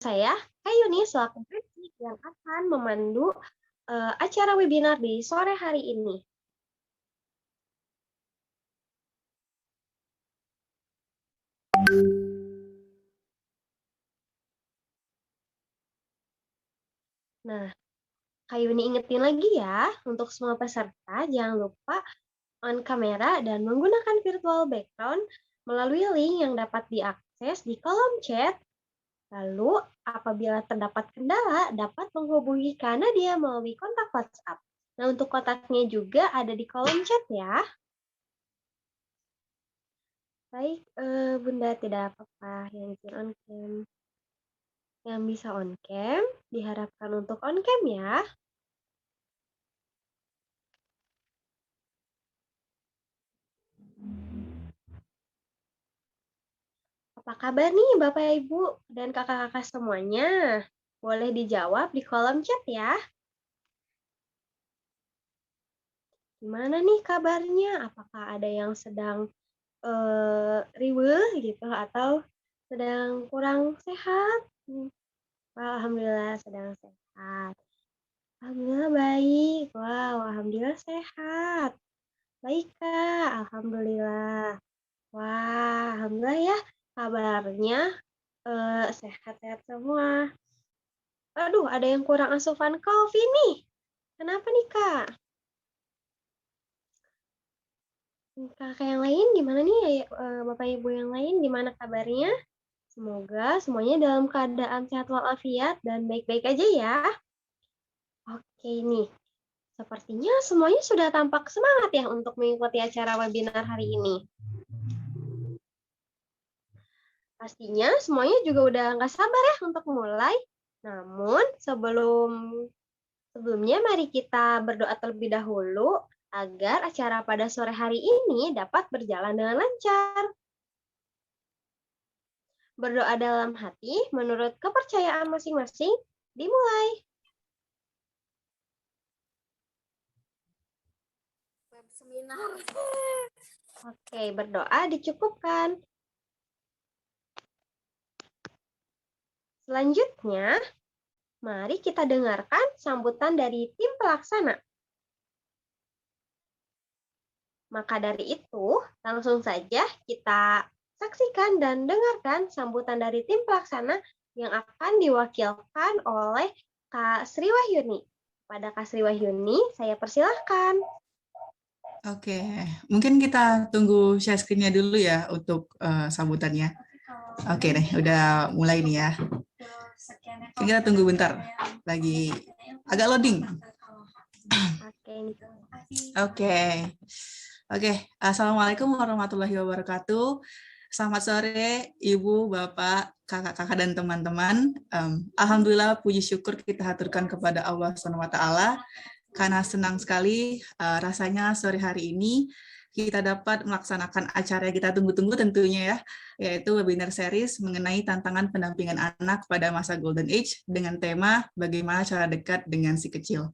saya, Kak Yuni, selaku MC yang akan memandu acara webinar di sore hari ini. Nah, Kak Yuni ingetin lagi ya, untuk semua peserta jangan lupa on kamera dan menggunakan virtual background melalui link yang dapat diakses di kolom chat. Lalu, apabila terdapat kendala, dapat menghubungi Kak Nadia melalui kontak WhatsApp. Nah, untuk kontaknya juga ada di kolom chat ya. Baik, Bunda, tidak apa-apa yang izin on cam. Yang bisa on cam, diharapkan untuk on cam ya. Apa kabar nih Bapak Ibu dan kakak-kakak semuanya? Boleh dijawab di kolom chat ya. Gimana nih kabarnya? Apakah ada yang sedang riweuh gitu atau sedang kurang sehat? Alhamdulillah sedang sehat. Alhamdulillah baik. Wow, alhamdulillah sehat. Baik Kak, alhamdulillah. Wah, alhamdulillah ya kabarnya sehat-sehat semua. Aduh, ada yang kurang asupan kopi nih. Kenapa nih Kak? Kakak yang lain gimana nih? Bapak Ibu yang lain gimana kabarnya? Semoga semuanya dalam keadaan sehat walafiat dan baik-baik aja ya. Oke nih, sepertinya semuanya sudah tampak semangat ya untuk mengikuti acara webinar hari ini. Pastinya semuanya juga udah nggak sabar ya untuk mulai. Namun sebelumnya mari kita berdoa terlebih dahulu agar acara pada sore hari ini dapat berjalan dengan lancar. Berdoa dalam hati menurut kepercayaan masing-masing dimulai. Web seminar. Oke, berdoa dicukupkan. Selanjutnya, mari kita dengarkan sambutan dari tim pelaksana. Maka dari itu, langsung saja kita saksikan dan dengarkan sambutan dari tim pelaksana yang akan diwakilkan oleh Kak Sri Wahyuni. Pada Kak Sri Wahyuni, saya persilahkan. Oke, mungkin kita tunggu share screen-nya dulu ya untuk sambutannya. Oke deh, udah mulai nih ya. Kita tunggu bentar, lagi agak loading. Oke. Assalamualaikum warahmatullahi wabarakatuh. Selamat sore, Ibu, Bapak, kakak-kakak, dan teman-teman. Alhamdulillah, puji syukur kita haturkan kepada Allah SWT, karena senang sekali rasanya sore hari ini kita dapat melaksanakan acara yang kita tunggu-tunggu tentunya ya, yaitu webinar series mengenai tantangan pendampingan anak pada masa Golden Age dengan tema bagaimana cara dekat dengan si kecil.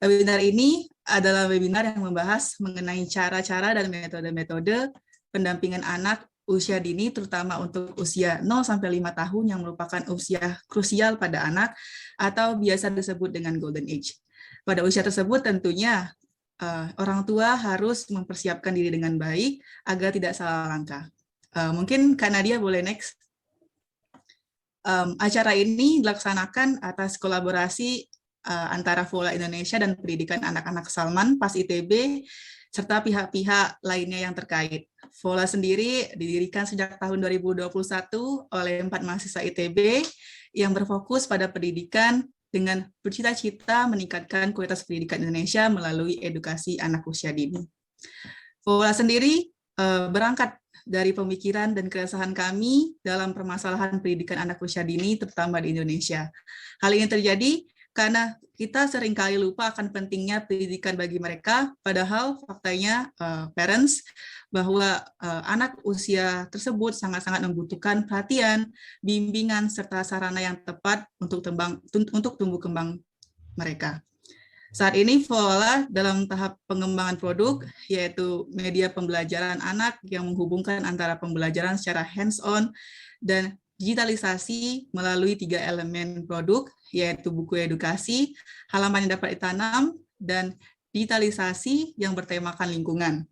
Webinar ini adalah webinar yang membahas mengenai cara-cara dan metode-metode pendampingan anak usia dini, terutama untuk usia 0-5 tahun yang merupakan usia krusial pada anak atau biasa disebut dengan Golden Age. Pada usia tersebut tentunya orang tua harus mempersiapkan diri dengan baik agar tidak salah langkah. Mungkin Kak Nadia boleh next. Acara ini dilaksanakan atas kolaborasi antara Vola Indonesia dan Pendidikan Anak-anak Salman, PAS ITB, serta pihak-pihak lainnya yang terkait. Vola sendiri didirikan sejak tahun 2021 oleh 4 mahasiswa ITB yang berfokus pada pendidikan dengan bercita-cita meningkatkan kualitas pendidikan Indonesia melalui edukasi anak usia dini. Vola sendiri berangkat dari pemikiran dan keresahan kami dalam permasalahan pendidikan anak usia dini, terutama di Indonesia. Hal ini terjadi karena kita seringkali lupa akan pentingnya pendidikan bagi mereka, padahal faktanya parents bahwa anak usia tersebut sangat-sangat membutuhkan perhatian, bimbingan, serta sarana yang tepat untuk tumbuh kembang mereka. Saat ini Vola dalam tahap pengembangan produk, yaitu media pembelajaran anak yang menghubungkan antara pembelajaran secara hands-on dan digitalisasi melalui 3 elemen produk, yaitu buku edukasi, halaman yang dapat ditanam, dan digitalisasi yang bertemakan lingkungan.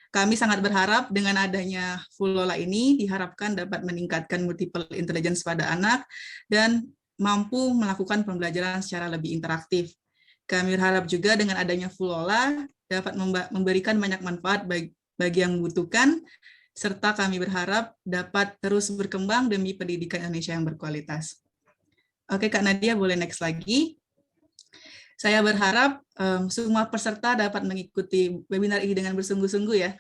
Kami sangat berharap dengan adanya Fulola ini diharapkan dapat meningkatkan multiple intelligence pada anak dan mampu melakukan pembelajaran secara lebih interaktif. Kami berharap juga dengan adanya Fulola dapat memberikan banyak manfaat bagi yang membutuhkan, serta kami berharap dapat terus berkembang demi pendidikan Indonesia yang berkualitas. Oke, Kak Nadia, boleh next lagi. Saya berharap semua peserta dapat mengikuti webinar ini dengan bersungguh-sungguh ya,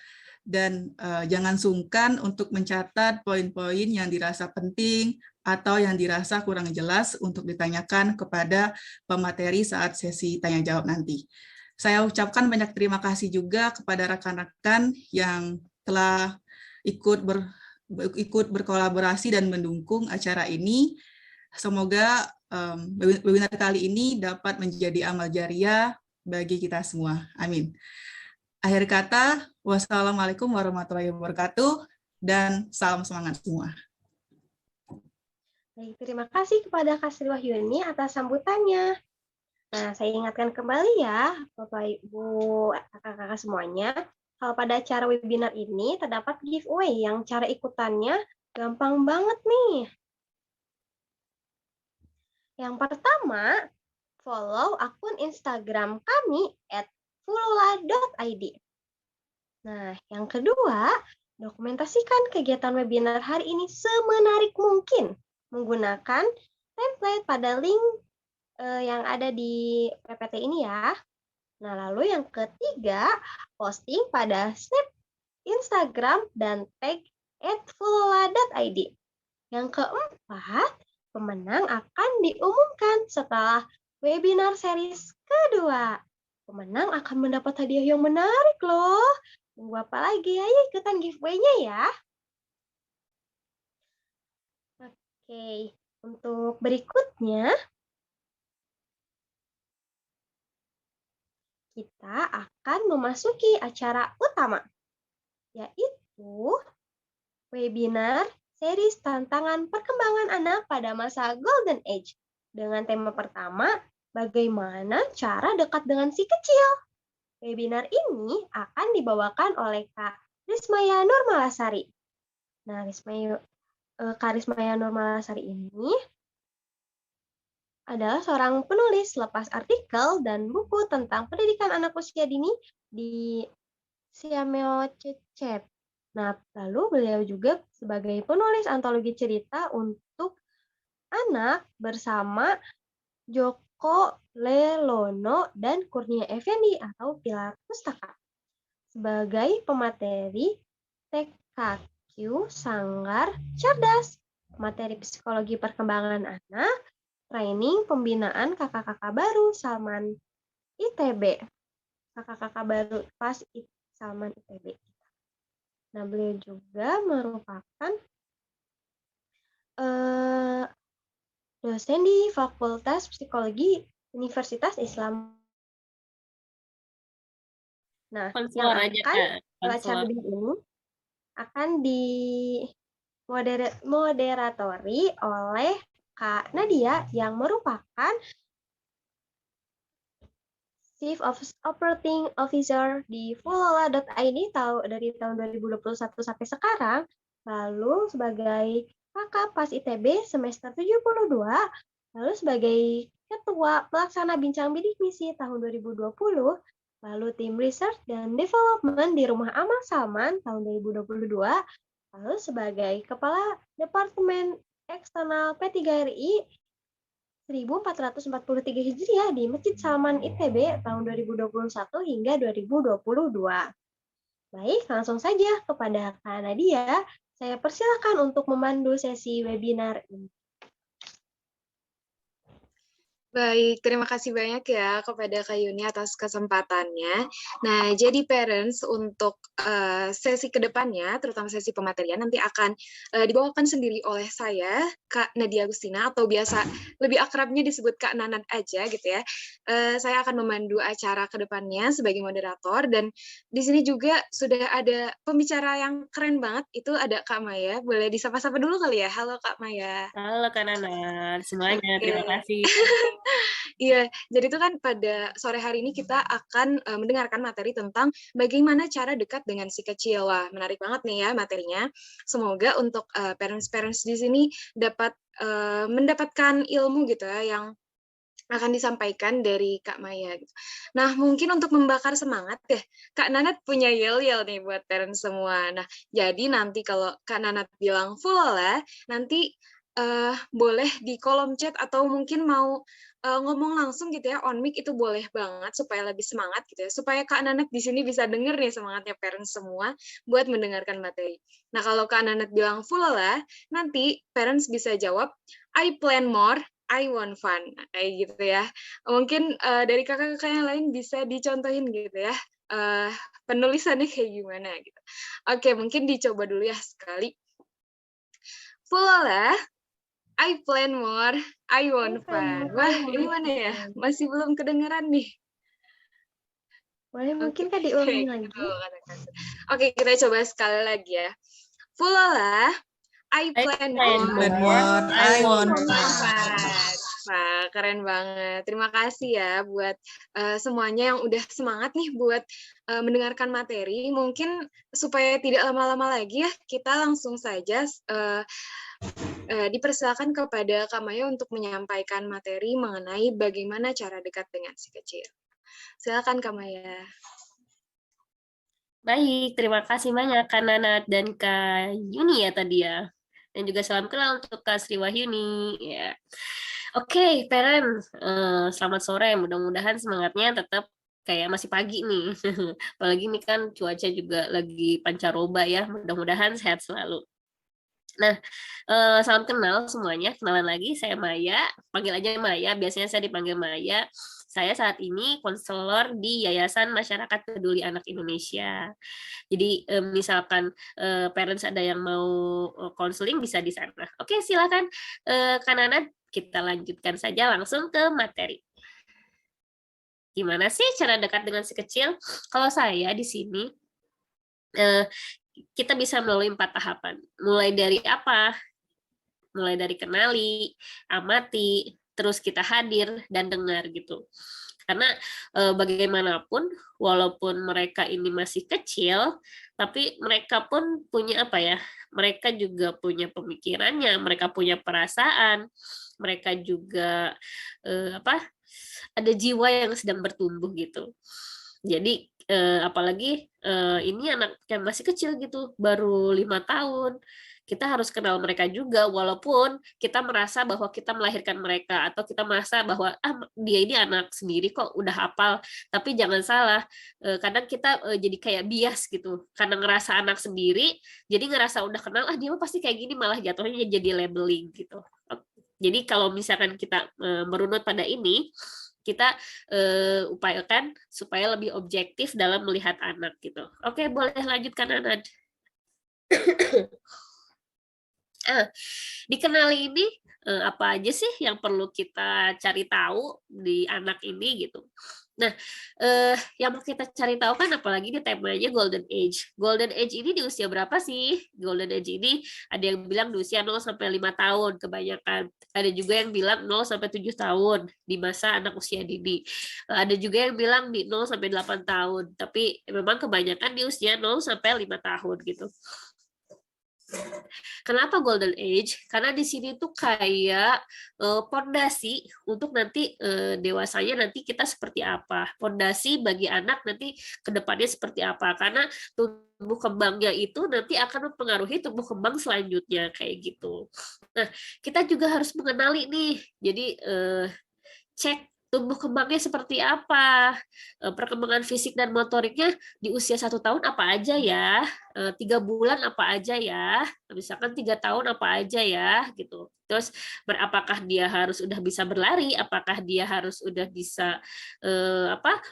dan jangan sungkan untuk mencatat poin-poin yang dirasa penting atau yang dirasa kurang jelas untuk ditanyakan kepada pemateri saat sesi tanya-jawab nanti. Saya ucapkan banyak terima kasih juga kepada rekan-rekan yang telah ikut berkolaborasi dan mendukung acara ini. Semoga webinar kali ini dapat menjadi amal jariah bagi kita semua. Amin. Akhir kata, wassalamualaikum warahmatullahi wabarakatuh, dan salam semangat semua. Baik, terima kasih kepada Kak Sri Wahyuni atas sambutannya. Nah, saya ingatkan kembali ya, Bapak, Ibu, kakak-kakak semuanya, kalau pada acara webinar ini terdapat giveaway yang cara ikutannya gampang banget nih. Yang pertama, follow akun Instagram kami @fulola.id. Nah, yang kedua, dokumentasikan kegiatan webinar hari ini semenarik mungkin menggunakan template pada link yang ada di PPT ini ya. Nah, lalu yang ketiga, posting pada snap Instagram dan tag @fulola.id. Yang keempat, pemenang akan diumumkan setelah webinar series kedua. Pemenang akan mendapat hadiah yang menarik loh. Tunggu apa lagi? Ayo ikutan giveaway-nya ya. Oke, untuk berikutnya, kita akan memasuki acara utama, yaitu webinar series tantangan perkembangan anak pada masa Golden Age. Dengan tema pertama, bagaimana cara dekat dengan si kecil. Webinar ini akan dibawakan oleh Kak Rismaya Nurmalasari. Nah, Kak Rismaya Nurmalasari ini adalah seorang penulis lepas artikel dan buku tentang pendidikan anak usia dini di Siameo Cecep. Nah, lalu beliau juga sebagai penulis antologi cerita untuk anak bersama Joko Lelono dan Kurnia Effendi atau Pilar Pustaka. Sebagai pemateri TKQ Sanggar Cerdas, materi psikologi perkembangan anak, training pembinaan kakak-kakak baru Salman ITB. Kakak-kakak baru pas Salman ITB. Nah, beliau juga merupakan dosen di Fakultas Psikologi Universitas Islam. Nah, yang akan acara ini akan dimoderatori oleh Kak Nadia yang merupakan Chief Operating Officer di fulola.id dari tahun 2021 sampai sekarang, lalu sebagai kakak PAS ITB semester 72, lalu sebagai Ketua Pelaksana Bincang Bidik Misi tahun 2020, lalu tim Research dan Development di Rumah Amal Salman tahun 2022, lalu sebagai Kepala Departemen Eksternal P3RI 1443 Hijriah di Masjid Salman ITB tahun 2021 hingga 2022. Baik, langsung saja kepada Kak Nadia. Saya persilakan untuk memandu sesi webinar ini. Baik, terima kasih banyak ya kepada Kak Yuni atas kesempatannya. Nah, jadi parents untuk sesi kedepannya, terutama sesi pematerian, nanti akan dibawakan sendiri oleh saya, Kak Nadia Agustina, atau biasa lebih akrabnya disebut Kak Nanat aja gitu ya. Saya akan memandu acara kedepannya sebagai moderator, dan di sini juga sudah ada pembicara yang keren banget, itu ada Kak Maya. Boleh disapa-sapa dulu kali ya? Halo Kak Maya. Halo Kak Nana, semuanya terima Oke. kasih. Iya, jadi itu kan pada sore hari ini kita akan mendengarkan materi tentang bagaimana cara dekat dengan si kecil. Wah, menarik banget nih ya materinya. Semoga untuk parents-parents di sini dapat mendapatkan ilmu gitu ya yang akan disampaikan dari Kak Maya. Gitu. Nah, mungkin untuk membakar semangat ya, Kak Nanat punya yel-yel nih buat parents semua. Nah, jadi nanti kalau Kak Nanat bilang full lah, nanti boleh di kolom chat atau mungkin mau ngomong langsung gitu ya, on mic itu boleh banget supaya lebih semangat gitu ya, supaya Kak Nanat di sini bisa denger nih semangatnya parents semua buat mendengarkan materi. Nah, kalau Kak Nanat bilang full lah, nanti parents bisa jawab, I plan more, I want fun, kayak gitu ya. Mungkin dari kakak-kakak yang lain bisa dicontohin gitu ya, penulisannya kayak gimana gitu. Oke, mungkin dicoba dulu ya sekali. Full lah, I plan more, I want fun. Wah, ini mana ya? Masih belum kedengeran nih. Boleh Oke, mungkin Kak diulangi lagi? Oke, kita coba sekali lagi ya. Full lah, I plan more, I want fun. Wah, keren banget. Terima kasih ya buat semuanya yang udah semangat nih buat mendengarkan materi. Mungkin supaya tidak lama-lama lagi ya, kita langsung saja dipersilakan kepada Kak Maya untuk menyampaikan materi mengenai bagaimana cara dekat dengan si kecil. Silakan Kak Maya. Baik, terima kasih banyak Kak Nana dan Kak Yuni ya tadi ya. Dan juga salam kenal untuk Kak Sri Wahyuni. Ya. Oke, parents, selamat sore. Mudah-mudahan semangatnya tetap kayak masih pagi nih. Apalagi ini kan cuaca juga lagi pancaroba ya. Mudah-mudahan sehat selalu. Nah, salam kenal semuanya. Kenalan lagi, saya Maya. Panggil aja Maya. Biasanya saya dipanggil Maya. Saya saat ini konselor di Yayasan Masyarakat Peduli Anak Indonesia. Jadi misalkan parents ada yang mau konseling bisa di sana. Oke, silakan Kak Nana, kita lanjutkan saja langsung ke materi. Gimana sih cara dekat dengan si kecil? Kalau saya di sini kita bisa melalui 4 tahapan. Mulai dari apa? Mulai dari kenali, amati, terus kita hadir dan dengar gitu. Karena bagaimanapun walaupun mereka ini masih kecil, tapi mereka pun punya apa ya? Mereka juga punya pemikirannya, mereka punya perasaan, mereka juga ada jiwa yang sedang bertumbuh gitu. Jadi apalagi ini anak yang masih kecil gitu, baru 5 tahun. Kita harus kenal mereka juga, walaupun kita merasa bahwa kita melahirkan mereka, atau kita merasa bahwa dia ini anak sendiri kok udah hafal. Tapi jangan salah, kadang kita jadi kayak bias gitu, karena ngerasa anak sendiri, jadi ngerasa udah kenal, dia pasti kayak gini, malah jatuhnya jadi labeling gitu. Jadi kalau misalkan kita merunut pada ini, kita upayakan supaya lebih objektif dalam melihat anak gitu. Oke, boleh lanjutkan Anad. Dikenali ini apa aja sih yang perlu kita cari tahu di anak ini gitu. Nah, yang mau kita cari tahu kan apalagi di temanya Golden Age. Golden Age ini di usia berapa sih? Golden Age ini ada yang bilang di usia 0 sampai 5 tahun kebanyakan. Ada juga yang bilang 0 sampai 7 tahun di masa anak usia dini. Ada juga yang bilang di 0 sampai 8 tahun, tapi memang kebanyakan di usia 0 sampai 5 tahun gitu. Kenapa Golden Age? Karena di sini tuh kayak pondasi untuk nanti dewasanya nanti kita seperti apa. Pondasi bagi anak nanti ke depannya seperti apa. Karena tumbuh kembangnya itu nanti akan mempengaruhi tumbuh kembang selanjutnya kayak gitu. Nah, kita juga harus mengenali nih. Jadi cek tumbuh kembangnya seperti apa, perkembangan fisik dan motoriknya di usia 1 tahun apa aja ya, 3 bulan apa aja ya, Misalkan 3 tahun apa aja ya gitu. Terus apakah dia harus udah bisa berlari, apakah dia harus udah bisa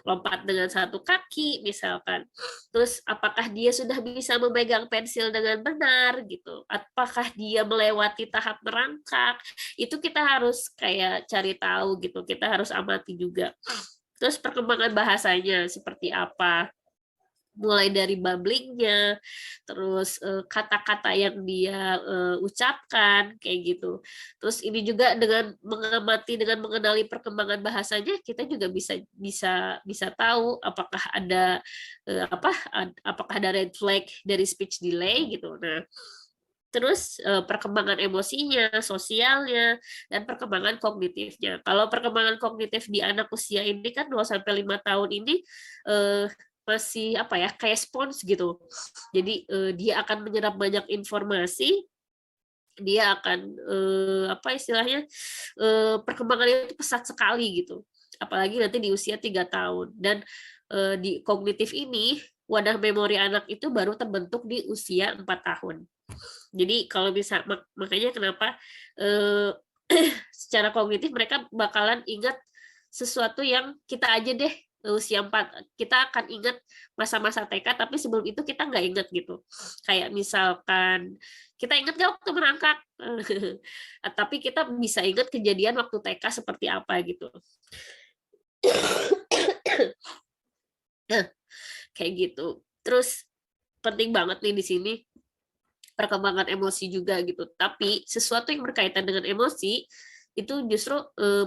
lompat dengan satu kaki misalkan. Terus apakah dia sudah bisa memegang pensil dengan benar gitu. Apakah dia melewati tahap merangkak. Itu kita harus kayak cari tahu gitu. Kita harus amati juga. Terus perkembangan bahasanya seperti apa, mulai dari babblingnya, terus kata-kata yang dia ucapkan kayak gitu. Terus ini juga dengan mengamati, dengan mengenali perkembangan bahasanya, kita juga bisa bisa bisa tahu apakah ada apakah ada red flag dari speech delay gitu. Nah, terus perkembangan emosinya, sosialnya, dan perkembangan kognitifnya. Kalau perkembangan kognitif di anak usia ini kan 2 sampai 5 tahun ini masih kayak spons gitu. Jadi dia akan menyerap banyak informasi, dia akan istilahnya perkembangannya itu pesat sekali gitu. Apalagi nanti di usia 3 tahun. Dan di kognitif ini wadah memori anak itu baru terbentuk di usia 4 tahun. Jadi kalau bisa makanya kenapa secara kognitif mereka bakalan ingat sesuatu yang kita aja deh usia 4, kita akan ingat masa-masa TK, tapi sebelum itu kita nggak ingat gitu. Kayak misalkan kita ingat nggak waktu merangkak, tapi kita bisa ingat kejadian waktu TK seperti apa gitu. Nah, kayak gitu. Terus penting banget nih di sini perkembangan emosi juga gitu. Tapi sesuatu yang berkaitan dengan emosi itu justru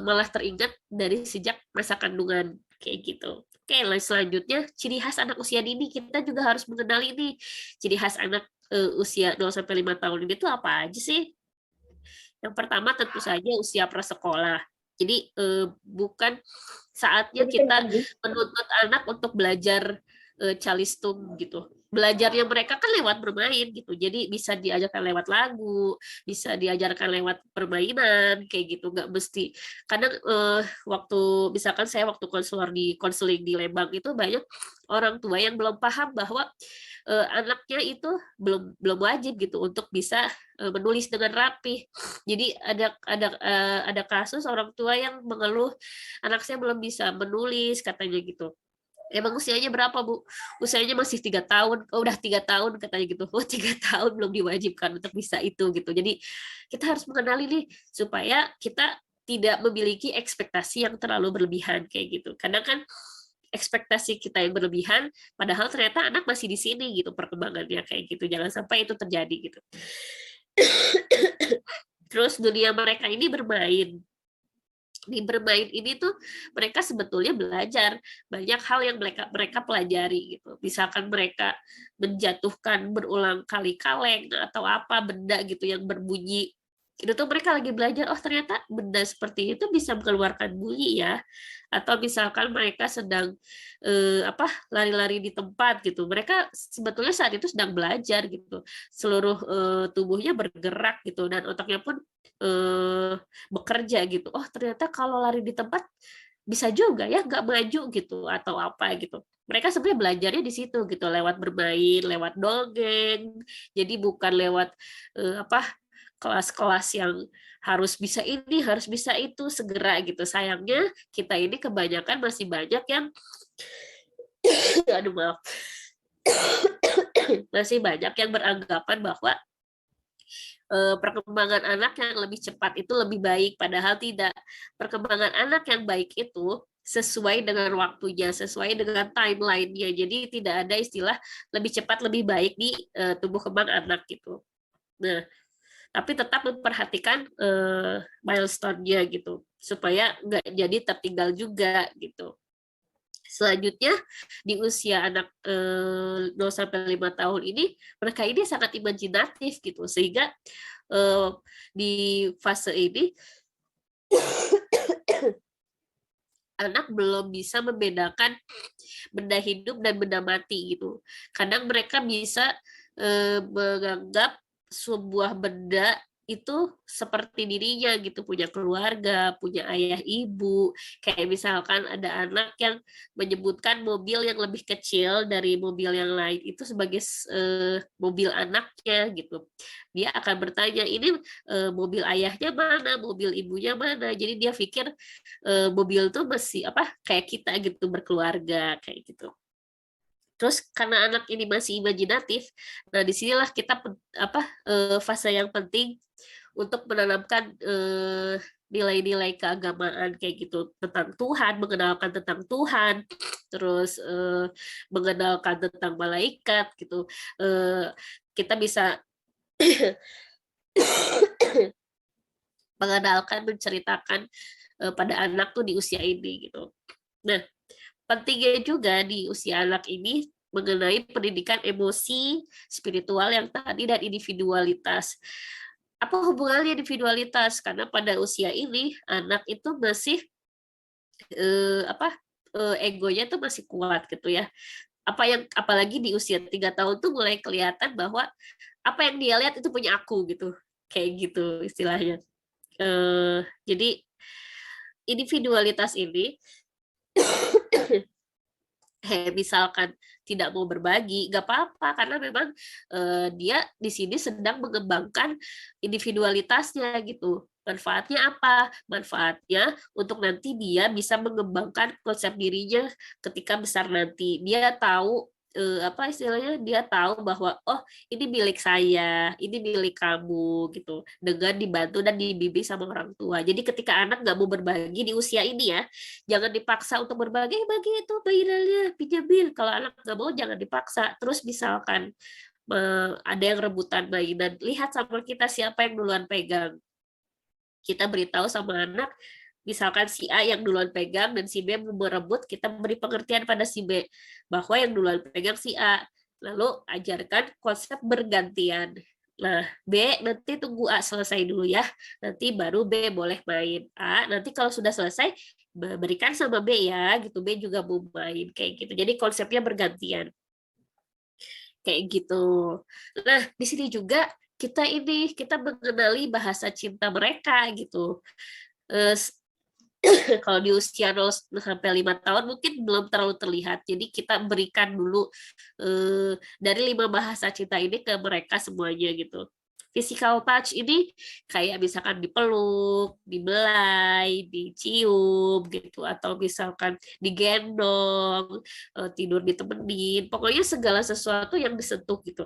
malah teringat dari sejak masa kandungan kayak gitu. Oke, selanjutnya ciri khas anak usia dini, kita juga harus mengenali nih ciri khas anak usia 0 sampai 5 tahun ini tuh apa aja sih? Yang pertama tentu saja usia prasekolah. Jadi bukan saatnya kita menuntut anak untuk belajar calistung gitu. Belajarnya mereka kan lewat bermain gitu. Jadi bisa diajarkan lewat lagu, bisa diajarkan lewat permainan kayak gitu. Nggak mesti. Kadang waktu misalkan saya waktu konseling di Lembang itu banyak orang tua yang belum paham bahwa anaknya itu belum wajib gitu untuk bisa menulis dengan rapi. Jadi ada kasus orang tua yang mengeluh anak saya belum bisa menulis katanya gitu. Emang usianya berapa, Bu? Usianya masih 3 tahun. Oh, udah 3 tahun katanya gitu. Oh, 3 tahun belum diwajibkan untuk bisa itu gitu. Jadi kita harus mengenali nih supaya kita tidak memiliki ekspektasi yang terlalu berlebihan kayak gitu. Kadang kan ekspektasi kita yang berlebihan, padahal ternyata anak masih di sini gitu perkembangannya kayak gitu. Jangan sampai itu terjadi gitu. Terus dunia mereka ini bermain. Di bermain ini tuh mereka sebetulnya belajar banyak hal yang mereka pelajari gitu. Misalkan mereka menjatuhkan berulang kali kaleng atau apa benda gitu yang berbunyi. Itu tuh mereka lagi belajar, oh ternyata benda seperti itu bisa mengeluarkan bunyi ya. Atau misalkan mereka sedang lari-lari di tempat gitu. Mereka sebetulnya saat itu sedang belajar gitu. Seluruh tubuhnya bergerak gitu dan otaknya pun bekerja gitu. Oh ternyata kalau lari di tempat bisa juga ya nggak maju gitu atau apa gitu. Mereka sebenarnya belajarnya di situ gitu lewat bermain, lewat dongeng. Jadi bukan lewat kelas-kelas yang harus bisa ini, harus bisa itu segera gitu. Sayangnya kita ini kebanyakan masih banyak yang aduh maaf. Masih banyak yang beranggapan bahwa perkembangan anak yang lebih cepat itu lebih baik, padahal tidak. Perkembangan anak yang baik itu sesuai dengan waktunya, sesuai dengan timeline-nya. Jadi tidak ada istilah lebih cepat lebih baik di tumbuh kembang anak gitu. Nah, tapi tetap memperhatikan milestone-nya gitu, supaya nggak jadi tertinggal juga gitu. Selanjutnya di usia anak 0 sampai 5 tahun ini mereka ini sangat imajinatif gitu sehingga di fase ini anak belum bisa membedakan benda hidup dan benda mati gitu. Kadang mereka bisa menganggap sebuah benda itu seperti dirinya gitu, punya keluarga, punya ayah ibu. Kayak misalkan ada anak yang menyebutkan mobil yang lebih kecil dari mobil yang lain itu sebagai mobil anaknya gitu. Dia akan bertanya, ini mobil ayahnya mana, mobil ibunya mana. Jadi dia pikir mobil tuh masih apa kayak kita gitu, berkeluarga kayak gitu. Terus karena anak ini masih imajinatif, nah disinilah kita fase yang penting untuk menanamkan nilai-nilai keagamaan kayak gitu, tentang Tuhan, mengenalkan tentang Tuhan, terus mengenalkan tentang malaikat gitu. Kita bisa mengenalkan, menceritakan pada anak tuh di usia ini gitu. Nah, pentingnya juga di usia anak ini mengenai pendidikan emosi, spiritual yang tadi, dan individualitas. Apa hubungannya individualitas? Karena pada usia ini anak itu masih egonya tuh masih kuat gitu ya. Apalagi di usia 3 tahun tuh mulai kelihatan bahwa apa yang dia lihat itu punya aku gitu. Kayak gitu istilahnya. Jadi individualitas ini misalkan tidak mau berbagi, nggak apa-apa karena memang dia di sini sedang mengembangkan individualitasnya gitu. Manfaatnya apa? Manfaatnya untuk nanti dia bisa mengembangkan konsep dirinya ketika besar nanti. Dia tahu apa istilahnya? Dia tahu bahwa oh ini milik saya, ini milik kamu gitu. Dengan dibantu dan dibimbing sama orang tua. Jadi ketika anak nggak mau berbagi di usia ini ya, jangan dipaksa untuk berbagi, bagi itu mainannya, pinjamin. Kalau anak nggak mau, jangan dipaksa. Terus misalkan ada yang rebutan mainan, lihat sama kita siapa yang duluan pegang. Kita beritahu sama anak, misalkan si A yang duluan pegang dan si B merebut, kita beri pengertian pada si B bahwa yang duluan pegang si A. Lalu ajarkan konsep bergantian. Nah, B nanti tunggu A selesai dulu ya. Nanti baru B boleh main. A nanti kalau sudah selesai berikan sama B ya, gitu. B juga mau main kayak gitu. Jadi konsepnya bergantian. Kayak gitu. Nah, di sini juga kita mengenali bahasa cinta mereka gitu. Kalau di usia 0 sampai 5 tahun mungkin belum terlalu terlihat. Jadi kita berikan dulu dari 5 bahasa cinta ini ke mereka semuanya gitu. Physical touch ini kayak misalkan dipeluk, dibelai, dicium gitu, atau misalkan digendong, tidur ditemenin, pokoknya segala sesuatu yang disentuh gitu.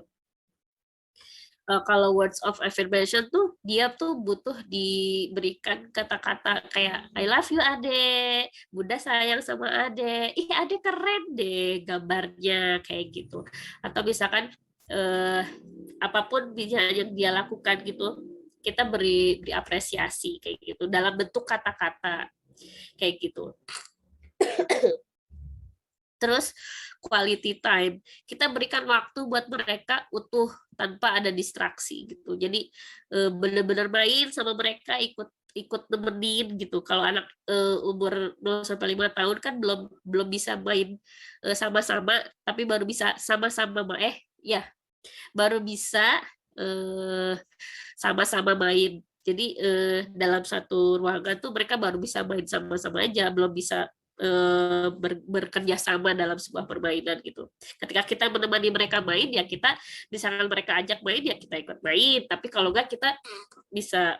Kalau words of affirmation tuh dia tuh butuh diberikan kata-kata kayak I love you Ade, Bunda sayang sama Ade, ih Ade keren deh gambarnya kayak gitu. Atau misalkan apapun yang dia lakukan gitu, kita beri apresiasi kayak gitu dalam bentuk kata-kata kayak gitu. Terus quality time, kita berikan waktu buat mereka utuh tanpa ada distraksi gitu. Jadi benar-benar main sama mereka, ikut nemenin gitu. Kalau anak umur 0 sampai 5 tahun kan belum bisa main sama-sama, tapi baru bisa sama-sama baru bisa sama-sama main. Jadi dalam satu ruangan tuh mereka baru bisa main sama-sama aja, belum bisa bekerja sama dalam sebuah permainan gitu. Ketika kita menemani mereka main, ya kita misalkan mereka ajak main, ya kita ikut main. Tapi kalau enggak, kita bisa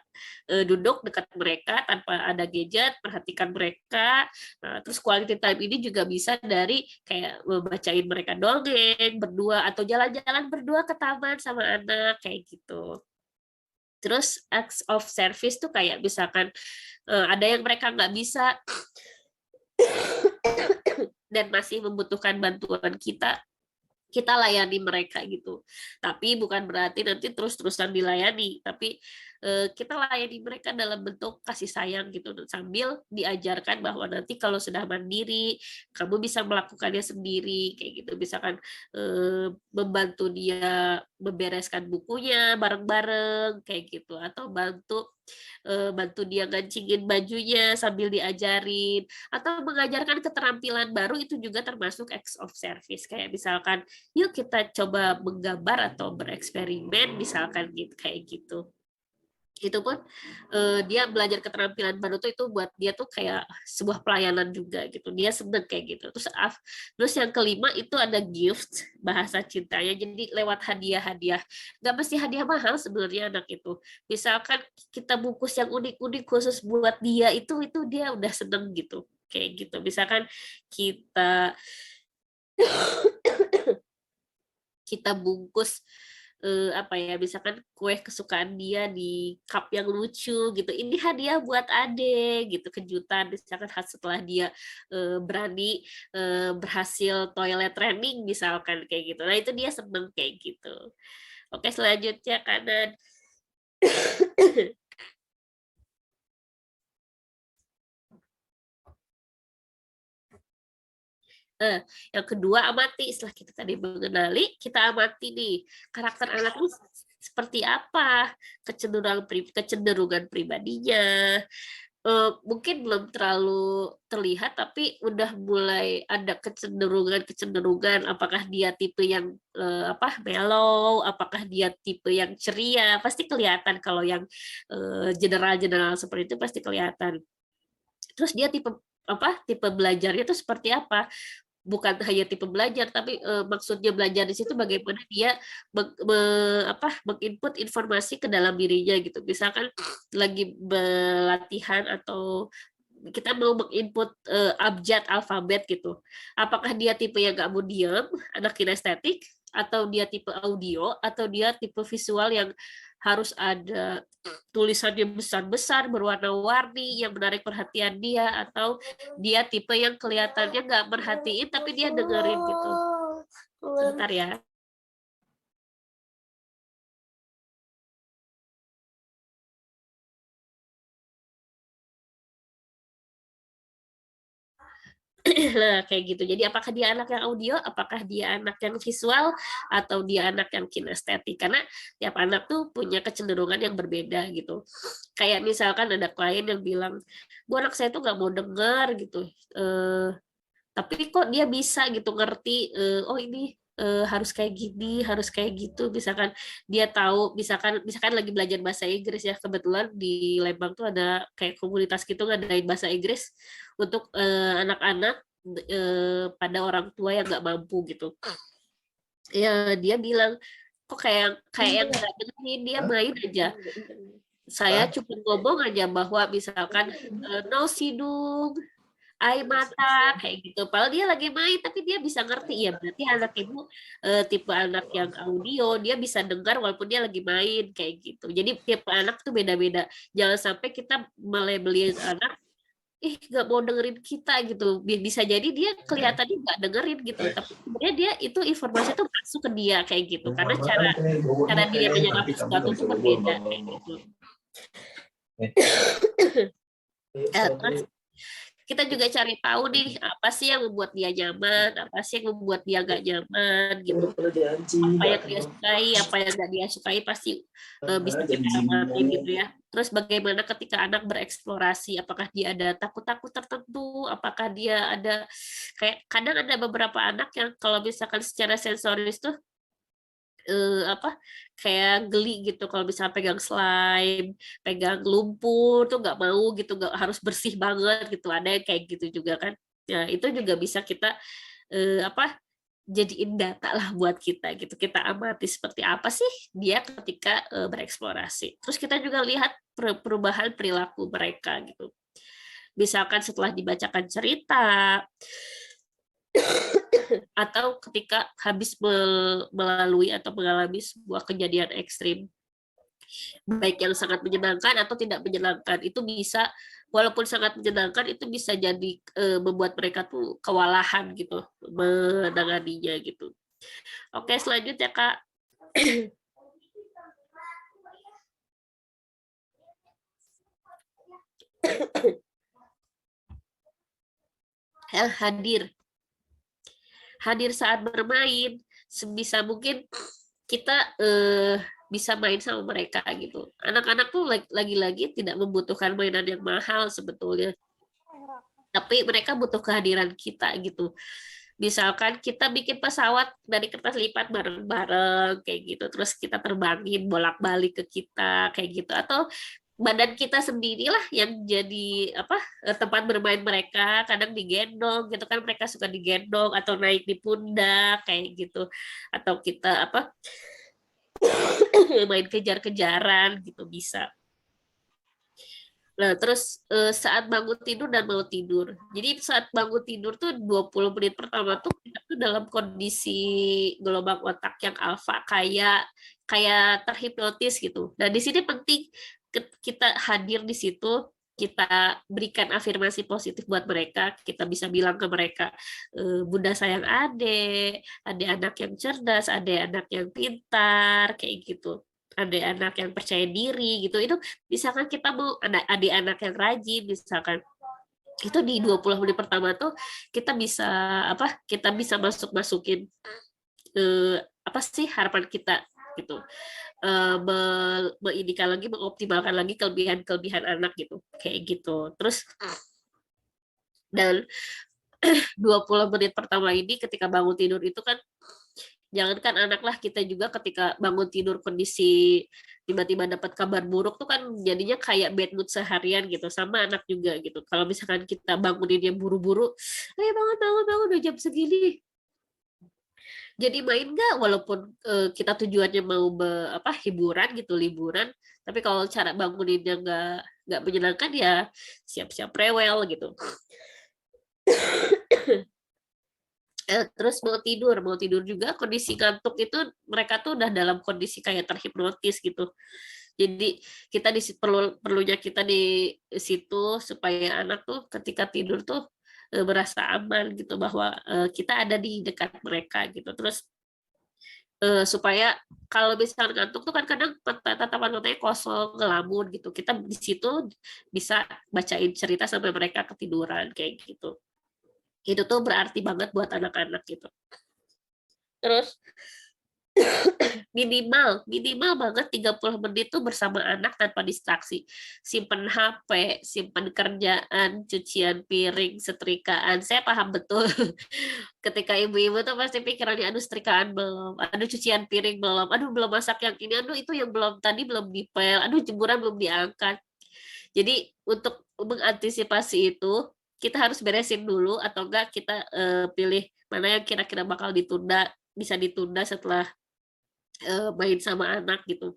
duduk dekat mereka tanpa ada gadget, perhatikan mereka. Nah, terus quality time ini juga bisa dari kayak bacain mereka dongeng berdua atau jalan-jalan berdua ke taman sama anak kayak gitu. Terus acts of service tuh kayak misalkan ada yang mereka nggak bisa dan masih membutuhkan bantuan kita layani mereka gitu. Tapi bukan berarti nanti terus-terusan dilayani, tapi kita layani mereka dalam bentuk kasih sayang gitu, sambil diajarkan bahwa nanti kalau sudah mandiri, kamu bisa melakukannya sendiri kayak gitu. Misalkan membantu dia membereskan bukunya bareng-bareng kayak gitu, atau bantu dia ngancingin bajunya sambil diajarin, atau mengajarkan keterampilan baru, itu juga termasuk acts of service. Kayak misalkan yuk kita coba menggambar atau bereksperimen misalkan gitu kayak gitu. itu pun dia belajar keterampilan baru tuh itu buat dia tuh kayak sebuah pelayanan juga gitu, dia seneng kayak gitu. Terus yang kelima itu ada gift, bahasa cintanya, jadi lewat hadiah-hadiah. Nggak mesti hadiah mahal sebenarnya anak itu, misalkan kita bungkus yang unik-unik khusus buat dia, itu dia udah seneng gitu, kayak gitu. Misalkan kita bungkus apa ya, misalkan kue kesukaan dia di cup yang lucu gitu, ini hadiah buat Ade gitu, kejutan misalkan setelah dia berani berhasil toilet training misalkan kayak gitu. Nah itu dia seneng kayak gitu. Oke, selanjutnya kanan. Yang kedua, amati. Setelah kita tadi mengenali, kita amati nih karakter anak ini seperti apa, kecenderungan pribadinya. Mungkin belum terlalu terlihat, tapi udah mulai ada kecenderungan. Apakah dia tipe yang mellow, apakah dia tipe yang ceria, pasti kelihatan. Kalau yang general seperti itu pasti kelihatan. Terus dia tipe belajarnya itu seperti apa? Bukan hanya tipe belajar, tapi maksudnya belajar di situ bagaimana dia menginput informasi ke dalam dirinya gitu. Misalkan lagi berlatihan atau kita mau menginput abjad alfabet gitu. Apakah dia tipe yang nggak mau diam, anak kinestetik, atau dia tipe audio, atau dia tipe visual yang harus ada tulisannya besar-besar, berwarna-warni, yang menarik perhatian dia, atau dia tipe yang kelihatannya nggak merhatiin, tapi dia dengerin gitu. Sebentar ya. Nah, kayak gitu. Jadi apakah dia anak yang audio, apakah dia anak yang visual, atau dia anak yang kinestetik? Karena tiap anak tuh punya kecenderungan yang berbeda gitu. Kayak misalkan ada klien yang bilang, bu anak saya tuh nggak mau dengar gitu. Tapi kok dia bisa gitu ngerti, oh ini harus kayak gini, harus kayak gitu. Misalkan dia tahu, misalkan lagi belajar bahasa Inggris ya, kebetulan di Lembang tuh ada kayak komunitas gitu ngadain bahasa Inggris untuk anak-anak pada orang tua yang nggak mampu gitu. Ya dia bilang kok kayak yang nggak dengerin, dia main aja. Saya cuma ngomong aja bahwa misalkan no sidung, air mata kayak gitu. Padahal dia lagi main tapi dia bisa ngerti, ya berarti anak ibu tipe anak yang audio, dia bisa dengar walaupun dia lagi main kayak gitu. Jadi tipe anak tuh beda-beda. Jangan sampai kita melabeli anak nggak mau dengerin kita gitu. Bisa jadi dia kelihatannya nggak dengerin gitu, tapi sebenarnya dia itu informasi tuh masuk ke dia kayak gitu. Karena cara dia menyerap sesuatu itu berbeda kayak gitu. Terus kita juga cari tahu nih apa sih yang membuat dia nyaman, apa sih yang membuat dia nggak nyaman gitu. Apa yang dia sukai, apa yang nggak dia sukai pasti bisa kita amati gitu ya. Terus bagaimana ketika anak bereksplorasi, apakah dia ada takut-takut tertentu, apakah dia ada kayak kadang ada beberapa anak yang kalau misalkan secara sensoris tuh kayak geli gitu kalau misalnya pegang slime, pegang lumpur tuh nggak mau gitu, nggak harus bersih banget gitu, ada yang kayak gitu juga kan. Nah itu juga bisa kita jadiin data lah buat kita gitu, kita amati seperti apa sih dia ketika bereksplorasi. Terus kita juga lihat perubahan perilaku mereka gitu. Misalkan setelah dibacakan cerita, atau ketika habis melalui atau mengalami sebuah kejadian ekstrim, baik yang sangat menyenangkan atau tidak menyenangkan, itu bisa, walaupun sangat menyenangkan itu bisa jadi membuat mereka tuh kewalahan gitu menanganinya gitu. Oke, selanjutnya Kak. Hadir saat bermain, sebisa mungkin kita bisa main sama mereka gitu. Anak-anak tuh lagi-lagi tidak membutuhkan mainan yang mahal sebetulnya, tapi mereka butuh kehadiran kita gitu. Misalkan kita bikin pesawat dari kertas lipat bareng-bareng kayak gitu, terus kita terbangin bolak-balik ke kita kayak gitu, atau badan kita sendirilah yang jadi apa tempat bermain mereka, kadang digendong gitu kan, mereka suka digendong atau naik di pundak kayak gitu, atau kita apa main kejar-kejaran gitu bisa. Nah, terus saat bangun tidur dan mau tidur. Jadi saat bangun tidur tuh 20 menit pertama tuh kita tuh dalam kondisi gelombang otak yang alfa, kayak kayak terhipnotis gitu. Nah, di sini penting kita hadir di situ, kita berikan afirmasi positif buat mereka, kita bisa bilang ke mereka, Bunda sayang Ade anak yang cerdas, Ade anak yang pintar, kayak gitu. Ada anak yang percaya diri gitu, itu misalkan kita mau adik anak yang rajin misalkan, itu di 20 menit pertama tuh kita bisa masukin apa sih harapan kita gitu, mengindikan lagi, mengoptimalkan lagi kelebihan anak gitu kayak gitu. Terus dan 20 menit pertama ini ketika bangun tidur itu kan, jangankan anak lah, kita juga ketika bangun tidur kondisi tiba-tiba dapat kabar buruk tuh kan jadinya kayak bad mood seharian gitu, sama anak juga gitu. Kalau misalkan kita banguninnya buru-buru, ayo bangun udah jam segini, jadi main nggak, walaupun kita tujuannya mau hiburan gitu, liburan, tapi kalau cara banguninnya nggak menyenangkan ya siap-siap rewel gitu. Terus mau tidur juga kondisi ngantuk itu mereka tuh udah dalam kondisi kayak terhipnotis gitu. Jadi kita perlunya kita di situ supaya anak tuh ketika tidur tuh merasa aman gitu, bahwa kita ada di dekat mereka gitu. Terus supaya kalau misalnya ngantuk tuh kan kadang tatapan matanya kosong, ngelamun gitu. Kita di situ bisa bacain cerita sampai mereka ketiduran kayak gitu. Itu tuh berarti banget buat anak-anak gitu. Terus minimal banget 30 menit tuh bersama anak tanpa distraksi. Simpen HP, simpen kerjaan, cucian piring, setrikaan. Saya paham betul. Ketika ibu-ibu tuh pasti pikirannya, aduh setrikaan belum, aduh cucian piring belum, aduh belum masak yang ini, aduh itu yang belum tadi belum dipel, aduh jemuran belum diangkat. Jadi untuk mengantisipasi itu kita harus beresin dulu, atau enggak kita pilih mana yang kira-kira bakal ditunda, bisa ditunda setelah main sama anak gitu.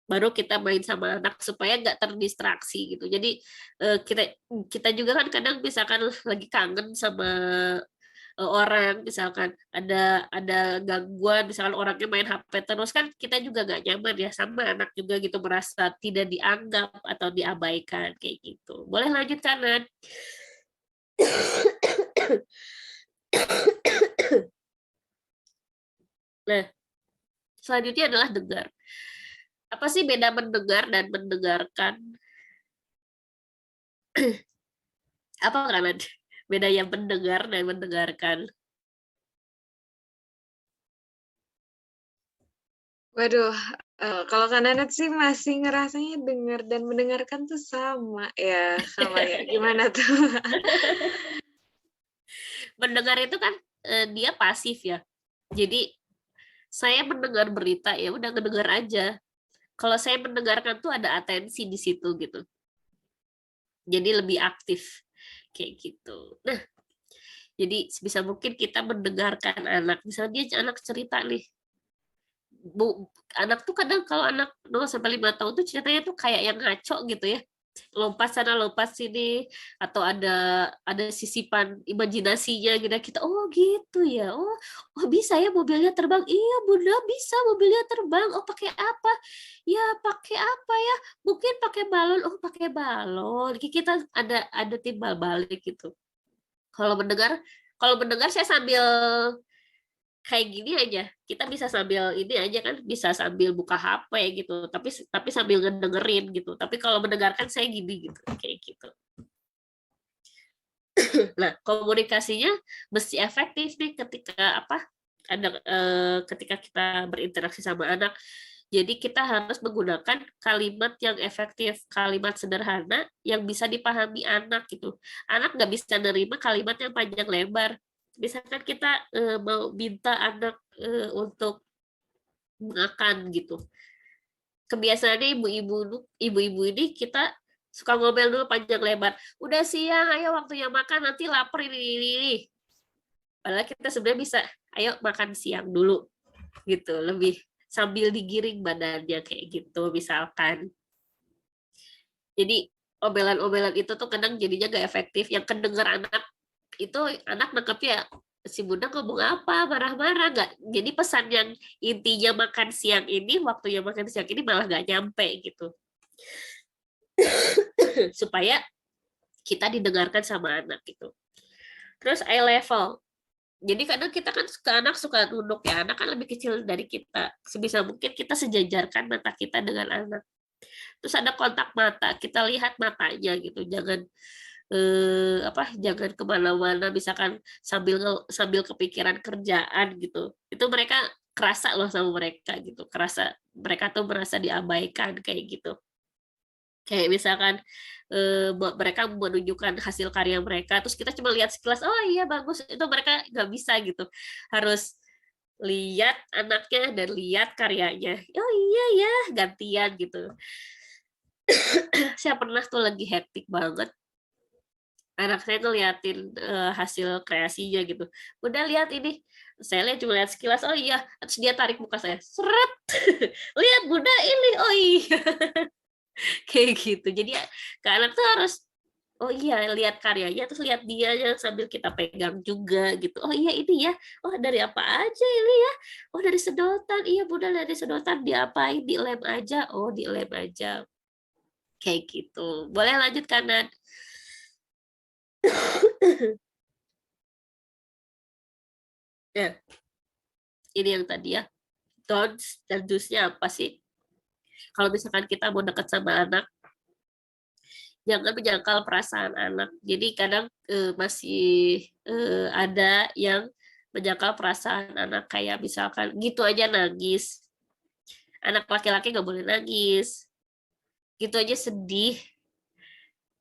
Baru kita main sama anak supaya nggak terdistraksi gitu. Jadi kita juga kan kadang misalkan lagi kangen sama orang, misalkan ada gangguan, misalkan orangnya main HP terus, kan kita juga nggak nyaman ya, sama anak juga gitu, merasa tidak dianggap atau diabaikan kayak gitu. Boleh lanjut kanan. Nah, selanjutnya adalah dengar. Apa sih beda mendengar dan mendengarkan? Apa kanan? Beda yang mendengar dan mendengarkan. Waduh, kalau Kananet sih masih ngerasanya dengar dan mendengarkan tuh sama ya. Gimana tuh? Mendengar itu kan dia pasif ya. Jadi saya mendengar berita ya udah ngedengar aja. Kalau saya mendengarkan tuh ada atensi di situ gitu. Jadi lebih aktif kayak gitu. Nah, jadi sebisa mungkin kita mendengarkan anak. Misalnya dia anak cerita nih, anak tuh kadang kalau anak 0-5 tahun tuh ceritanya tuh kayak yang ngaco gitu ya, lompat sana lompat sini, atau ada sisipan imajinasinya gitu, kita oh gitu ya, oh bisa ya mobilnya terbang, iya bunda bisa mobilnya terbang, oh pakai apa ya, pakai apa ya, mungkin pakai balon, oh pakai balon, kita ada timbal balik gitu. Kalau mendengar saya sambil kayak gini aja, kita bisa sambil ini aja kan, bisa sambil buka HP gitu, tapi sambil ngedengerin gitu. Tapi kalau mendengarkan saya gini gitu, kayak gitu. Nah, komunikasinya mesti efektif nih ketika ketika kita berinteraksi sama anak. Jadi kita harus menggunakan kalimat yang efektif, kalimat sederhana yang bisa dipahami anak gitu. Anak nggak bisa nerima kalimat yang panjang lebar. misalkan kita mau minta anak untuk makan gitu. Kebiasaannya ibu-ibu ini kita suka ngomel dulu panjang lebar. Udah siang, ayo waktunya makan, nanti lapar ini. Padahal kita sebenarnya bisa, ayo makan siang dulu gitu, lebih sambil digiring badannya kayak gitu misalkan. Jadi omelan-omelan itu tuh kadang jadinya gak efektif. Yang kedenger anak itu anak nangkepnya si bunda ngomong apa, marah-marah nggak. Jadi pesan yang intinya makan siang ini, waktunya makan siang ini malah nggak nyampe gitu. Supaya kita didengarkan sama anak gitu. Terus eye level. Jadi kadang kita kan anak suka nunduk ya, anak kan lebih kecil dari kita. Sebisa mungkin kita sejajarkan mata kita dengan anak. Terus ada kontak mata, kita lihat matanya gitu, jangan jangan kemana-mana, misalkan sambil kepikiran kerjaan gitu. Itu mereka kerasa loh sama mereka gitu, kerasa mereka tuh merasa diabaikan kayak gitu. Kayak misalkan mereka menunjukkan hasil karya mereka, terus kita cuma lihat sekilas, oh iya bagus, itu mereka nggak bisa gitu, harus lihat anaknya dan lihat karyanya. Oh iya ya, gantian gitu. Saya pernah tuh lagi hektik banget, anak saya ngeliatin hasil kreasinya gitu. Udah lihat ini, saya lihat cuma lihat sekilas, oh iya, terus dia tarik muka saya, seret, lihat bunda ini, oh iya, kayak gitu. Jadi ke anak tuh harus, oh iya, lihat karyanya, terus lihat dia sambil kita pegang juga gitu. Oh iya ini ya, oh dari apa aja ini ya, oh dari sedotan, iya bunda dari sedotan, diapain, di lem aja, oh di lem aja, kayak gitu. Boleh lanjut kanan. Ya, ini yang tadi ya, don'ts dan do's-nya apa sih? Kalau misalkan kita mau dekat sama anak, jangan menyangkal perasaan anak. Jadi kadang masih ada yang menyangkal perasaan anak, kayak misalkan gitu aja nangis. Anak laki-laki nggak boleh nangis. Gitu aja sedih.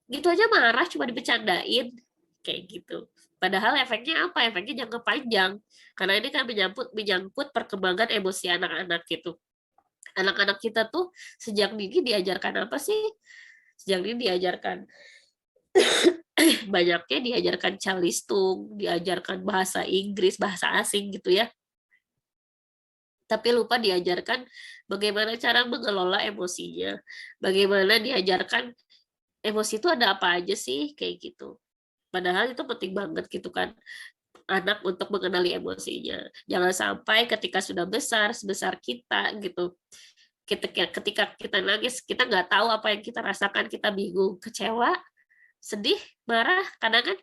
Gitu aja marah cuma dibecandain. Kayak gitu. Padahal efeknya apa? Efeknya jangka panjang. Karena ini kan menyangkut perkembangan emosi anak-anak gitu. Anak-anak kita tuh sejak dini diajarkan apa sih? Sejak dini diajarkan banyaknya diajarkan calistung, diajarkan bahasa Inggris, bahasa asing gitu ya. Tapi lupa diajarkan bagaimana cara mengelola emosinya. Bagaimana diajarkan emosi itu ada apa aja sih, kayak gitu. Padahal itu penting banget gitu kan, anak untuk mengenali emosinya. Jangan sampai ketika sudah besar, sebesar kita gitu, ketika kita nangis, kita nggak tahu apa yang kita rasakan, kita bingung, kecewa, sedih, marah, kadang kan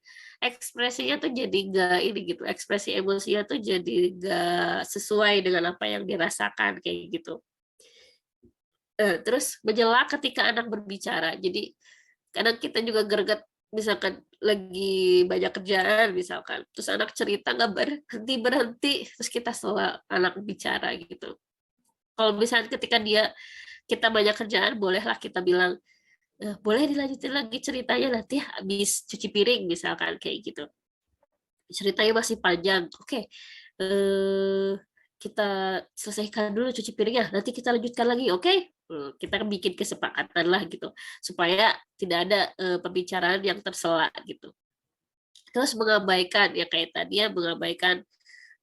ekspresinya tuh jadi nggak ini gitu, ekspresi emosinya tuh jadi nggak sesuai dengan apa yang dirasakan kayak gitu. Terus menjela ketika anak berbicara, jadi kadang kita juga greget, misalkan lagi banyak kerjaan misalkan, terus anak cerita nggak berhenti, terus kita sela anak bicara gitu. Kalau misalnya ketika kita banyak kerjaan, bolehlah kita bilang, boleh dilanjutin lagi ceritanya nanti habis cuci piring misalkan kayak gitu. Ceritanya masih panjang. Oke. Kita selesaikan dulu cuci piringnya, nanti kita lanjutkan lagi. Oke? Kita bikin kesepakatan lah gitu supaya tidak ada pembicaraan yang tersela gitu. Terus mengabaikan ya kayak tadi ya, mengabaikan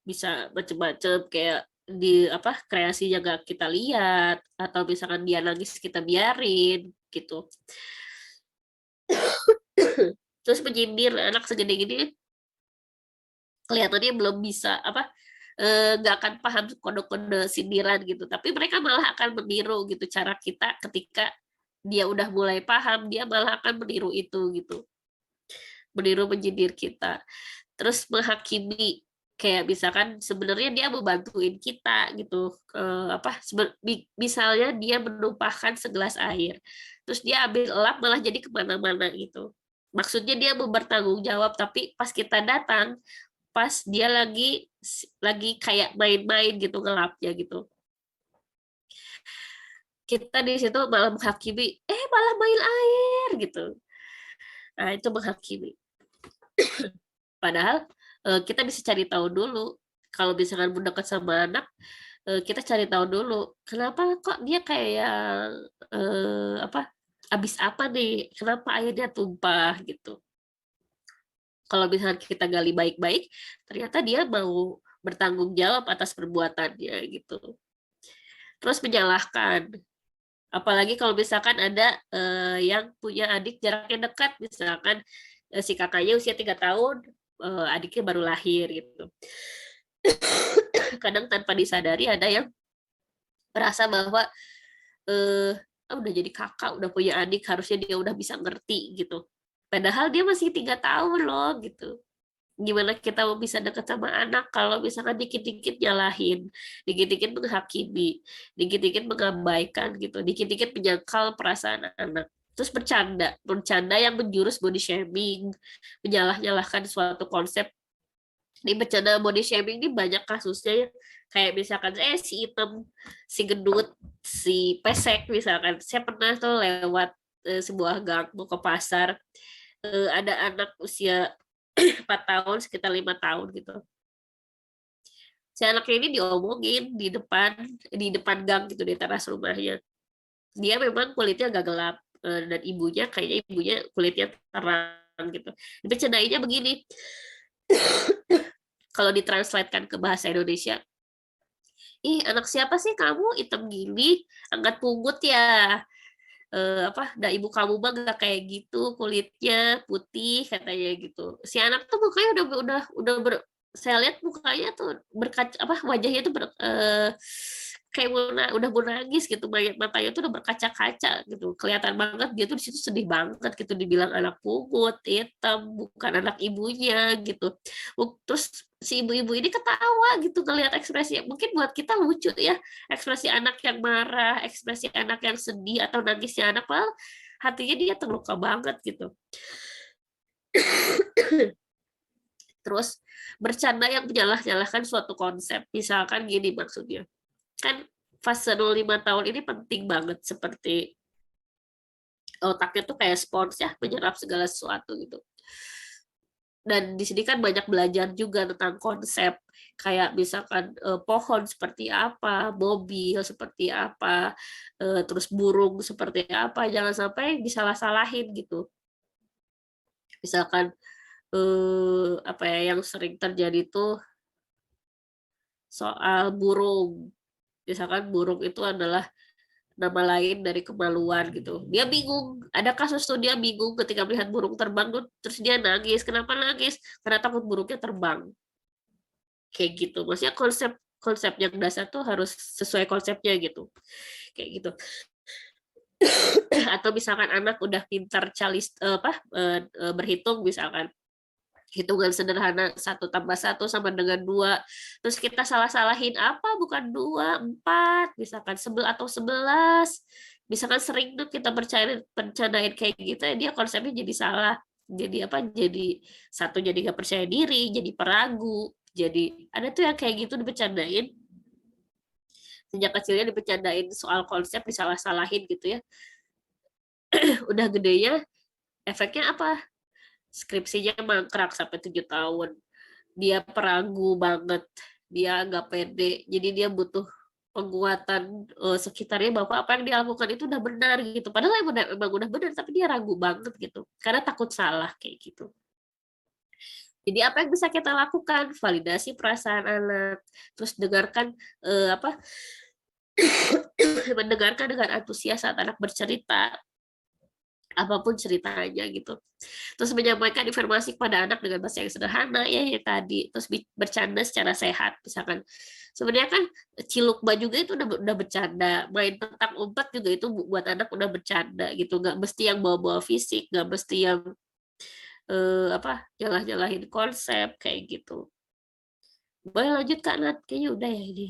bisa macam-macam kayak di kreasinya gak kita lihat, atau misalkan dia nangis kita biarin gitu. Terus menyindir anak segede gini kelihatannya belum bisa nggak akan paham kode-kode sindiran gitu, tapi mereka malah akan meniru gitu cara kita. Ketika dia udah mulai paham, dia malah akan meniru itu gitu, meniru menyindir kita. Terus menghakimi, kayak misalkan sebenarnya dia mau bantuin kita gitu, misalnya dia menumpahkan segelas air, terus dia ambil lap malah jadi kemana-mana gitu. Maksudnya dia mau bertanggung jawab, tapi pas kita datang, pas dia lagi kayak main-main gitu ngelapnya gitu, kita di situ malah menghakimi, malah main air gitu. Nah itu menghakimi. Padahal kita bisa cari tahu dulu. Kalau misalkan mau dekat sama anak, kita cari tahu dulu, kenapa kok dia kayak habis apa nih, kenapa airnya tumpah gitu. Kalau misalkan kita gali baik-baik, ternyata dia mau bertanggung jawab atas perbuatannya gitu. Terus menyalahkan, apalagi kalau misalkan ada yang punya adik jaraknya dekat, misalkan si kakaknya usia 3 tahun, adiknya baru lahir gitu. Kadang tanpa disadari ada yang merasa bahwa udah jadi kakak, udah punya adik, harusnya dia udah bisa ngerti gitu. Padahal dia masih 3 tahun loh gitu. Gimana kita mau bisa deket sama anak kalau misalkan dikit-dikit nyalahin, dikit-dikit menghakimi, dikit-dikit mengabaikan gitu, dikit-dikit menyangkal perasaan anak. Terus bercanda yang menjurus body shaming, menyalah-nyalahkan suatu konsep. Di bercanda body shaming ini banyak kasusnya ya. Kayak misalkan si hitam, si gendut, si pesek misalkan. Saya pernah tuh lewat sebuah gang mau ke pasar, ada anak usia 4 tahun, sekitar 5 tahun gitu. Si anaknya ini diomongin di depan gang gitu, di teras rumahnya. Dia memang kulitnya agak gelap, dan kayaknya ibunya kulitnya terang gitu. Bercandainnya begini, kalau ditranslatekan ke bahasa Indonesia, ih anak siapa sih kamu hitam gini, angkat pungut ya, dah ibu kamu mah gak kayak gitu, kulitnya putih katanya gitu. Si anak tuh mukanya saya lihat mukanya tuh berkaca, wajahnya tuh kayak udah mau nangis gitu, matanya tuh udah berkaca-kaca gitu, kelihatan banget dia tuh di situ sedih banget gitu, dibilang anak pungut hitam, bukan anak ibunya gitu. Terus si ibu-ibu ini ketawa gitu ngelihat ekspresi, mungkin buat kita lucu ya, ekspresi anak yang marah, ekspresi anak yang sedih atau nangisnya anak, malah hatinya dia terluka banget gitu. Terus bercanda yang menyalah-nyalahkan suatu konsep, misalkan gini maksudnya, kan fase 0-5 tahun ini penting banget, seperti otaknya tuh kayak spons ya, menyerap segala sesuatu gitu. Dan di sini kan banyak belajar juga tentang konsep, kayak misalkan pohon seperti apa, mobil seperti apa, terus burung seperti apa, jangan sampai disalah-salahin gitu. Misalkan yang sering terjadi tuh soal burung. Misalkan burung itu adalah nama lain dari kemaluan gitu. Dia bingung. Ada kasus tuh dia bingung ketika melihat burung terbang tuh, terus dia nangis. Kenapa nangis? Karena takut burungnya terbang. Kayak gitu. Maksudnya konsep yang dasar tuh harus sesuai konsepnya gitu. Kayak gitu. Atau misalkan anak udah pintar berhitung misalkan. Hitungan sederhana 1+1 sama dengan 2, terus kita salah-salahin apa, bukan 2, 4, misalkan 11 atau 11, misalkan sering tuh kita bercandain kayak gitu ya, dia konsepnya jadi salah, jadi satu jadi nggak percaya diri, jadi peragu, jadi ada tuh yang kayak gitu dibercandain, sejak kecilnya dibercandain soal konsep, disalah-salahin gitu ya. Udah gedenya efeknya apa? Skripsinya mangkrak sampai 7 tahun. Dia peragu banget, dia nggak pede, jadi dia butuh penguatan sekitarnya bahwa apa yang dia lakukan itu udah benar gitu. Padahal emang udah benar, tapi dia ragu banget gitu, karena takut salah kayak gitu. Jadi apa yang bisa kita lakukan? Validasi perasaan anak, terus dengarkan mendengarkan dengan antusias saat anak bercerita, apapun ceritanya gitu. Terus menyampaikan informasi kepada anak dengan bahasa yang sederhana ya tadi, terus bercanda secara sehat. Misalkan sebenarnya kan Cilukba juga itu udah bercanda, main petak umpet juga itu buat anak udah bercanda gitu, nggak mesti yang bawa-bawa fisik, nggak mesti yang nyalah-nyalahin konsep kayak gitu. Boleh lanjut Kak Nat, kayaknya udah ya ini.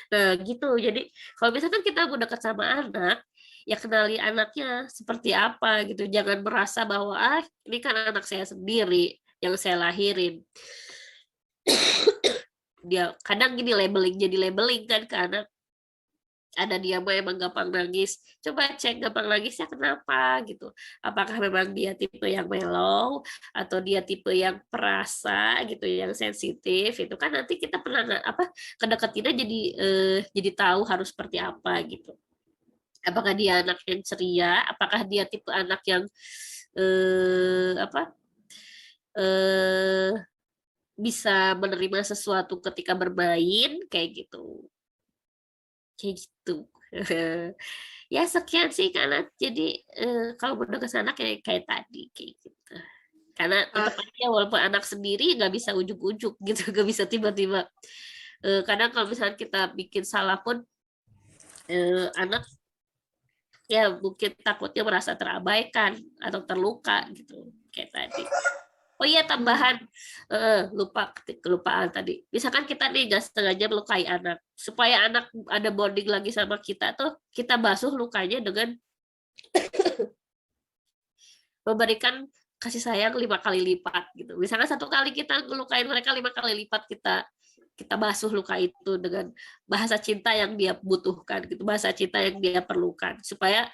Nah gitu, jadi kalau misalkan kita mau dekat sama anak, ya kenali anaknya seperti apa gitu, jangan merasa bahwa ini kan anak saya sendiri yang saya lahirin. Dia kadang gini jadi labeling kan ke anak, ada dia mah emang gampang nangis, coba cek gampang nangisnya kenapa gitu. Apakah memang dia tipe yang mellow atau dia tipe yang perasa gitu, yang sensitif. Itu kan nanti kita kedeketinnya jadi tahu harus seperti apa gitu. Apakah dia anak yang ceria, apakah dia tipe anak yang eh, apa eh, bisa menerima sesuatu ketika bermain kayak gitu. Kayak gitu. Ya sekian sih karena jadi kalau udah ke sana kayak tadi kayak gitu. Karena Wah, tetap aja walaupun anak sendiri nggak bisa ujuk-ujuk gitu, nggak bisa tiba-tiba. Kadang kalau misalnya kita bikin salah pun anak ya mungkin takutnya merasa terabaikan atau terluka gitu kayak tadi. Oh iya tambahan kelupaan tadi. Misalkan kita nih nggak sengaja melukai anak, supaya anak ada bonding lagi sama kita tuh kita basuh lukanya dengan memberikan kasih sayang 5 kali lipat gitu. Misalkan 1 kali kita ngelukain mereka 5 kali lipat kita basuh luka itu dengan bahasa cinta yang dia butuhkan gitu, bahasa cinta yang dia perlukan supaya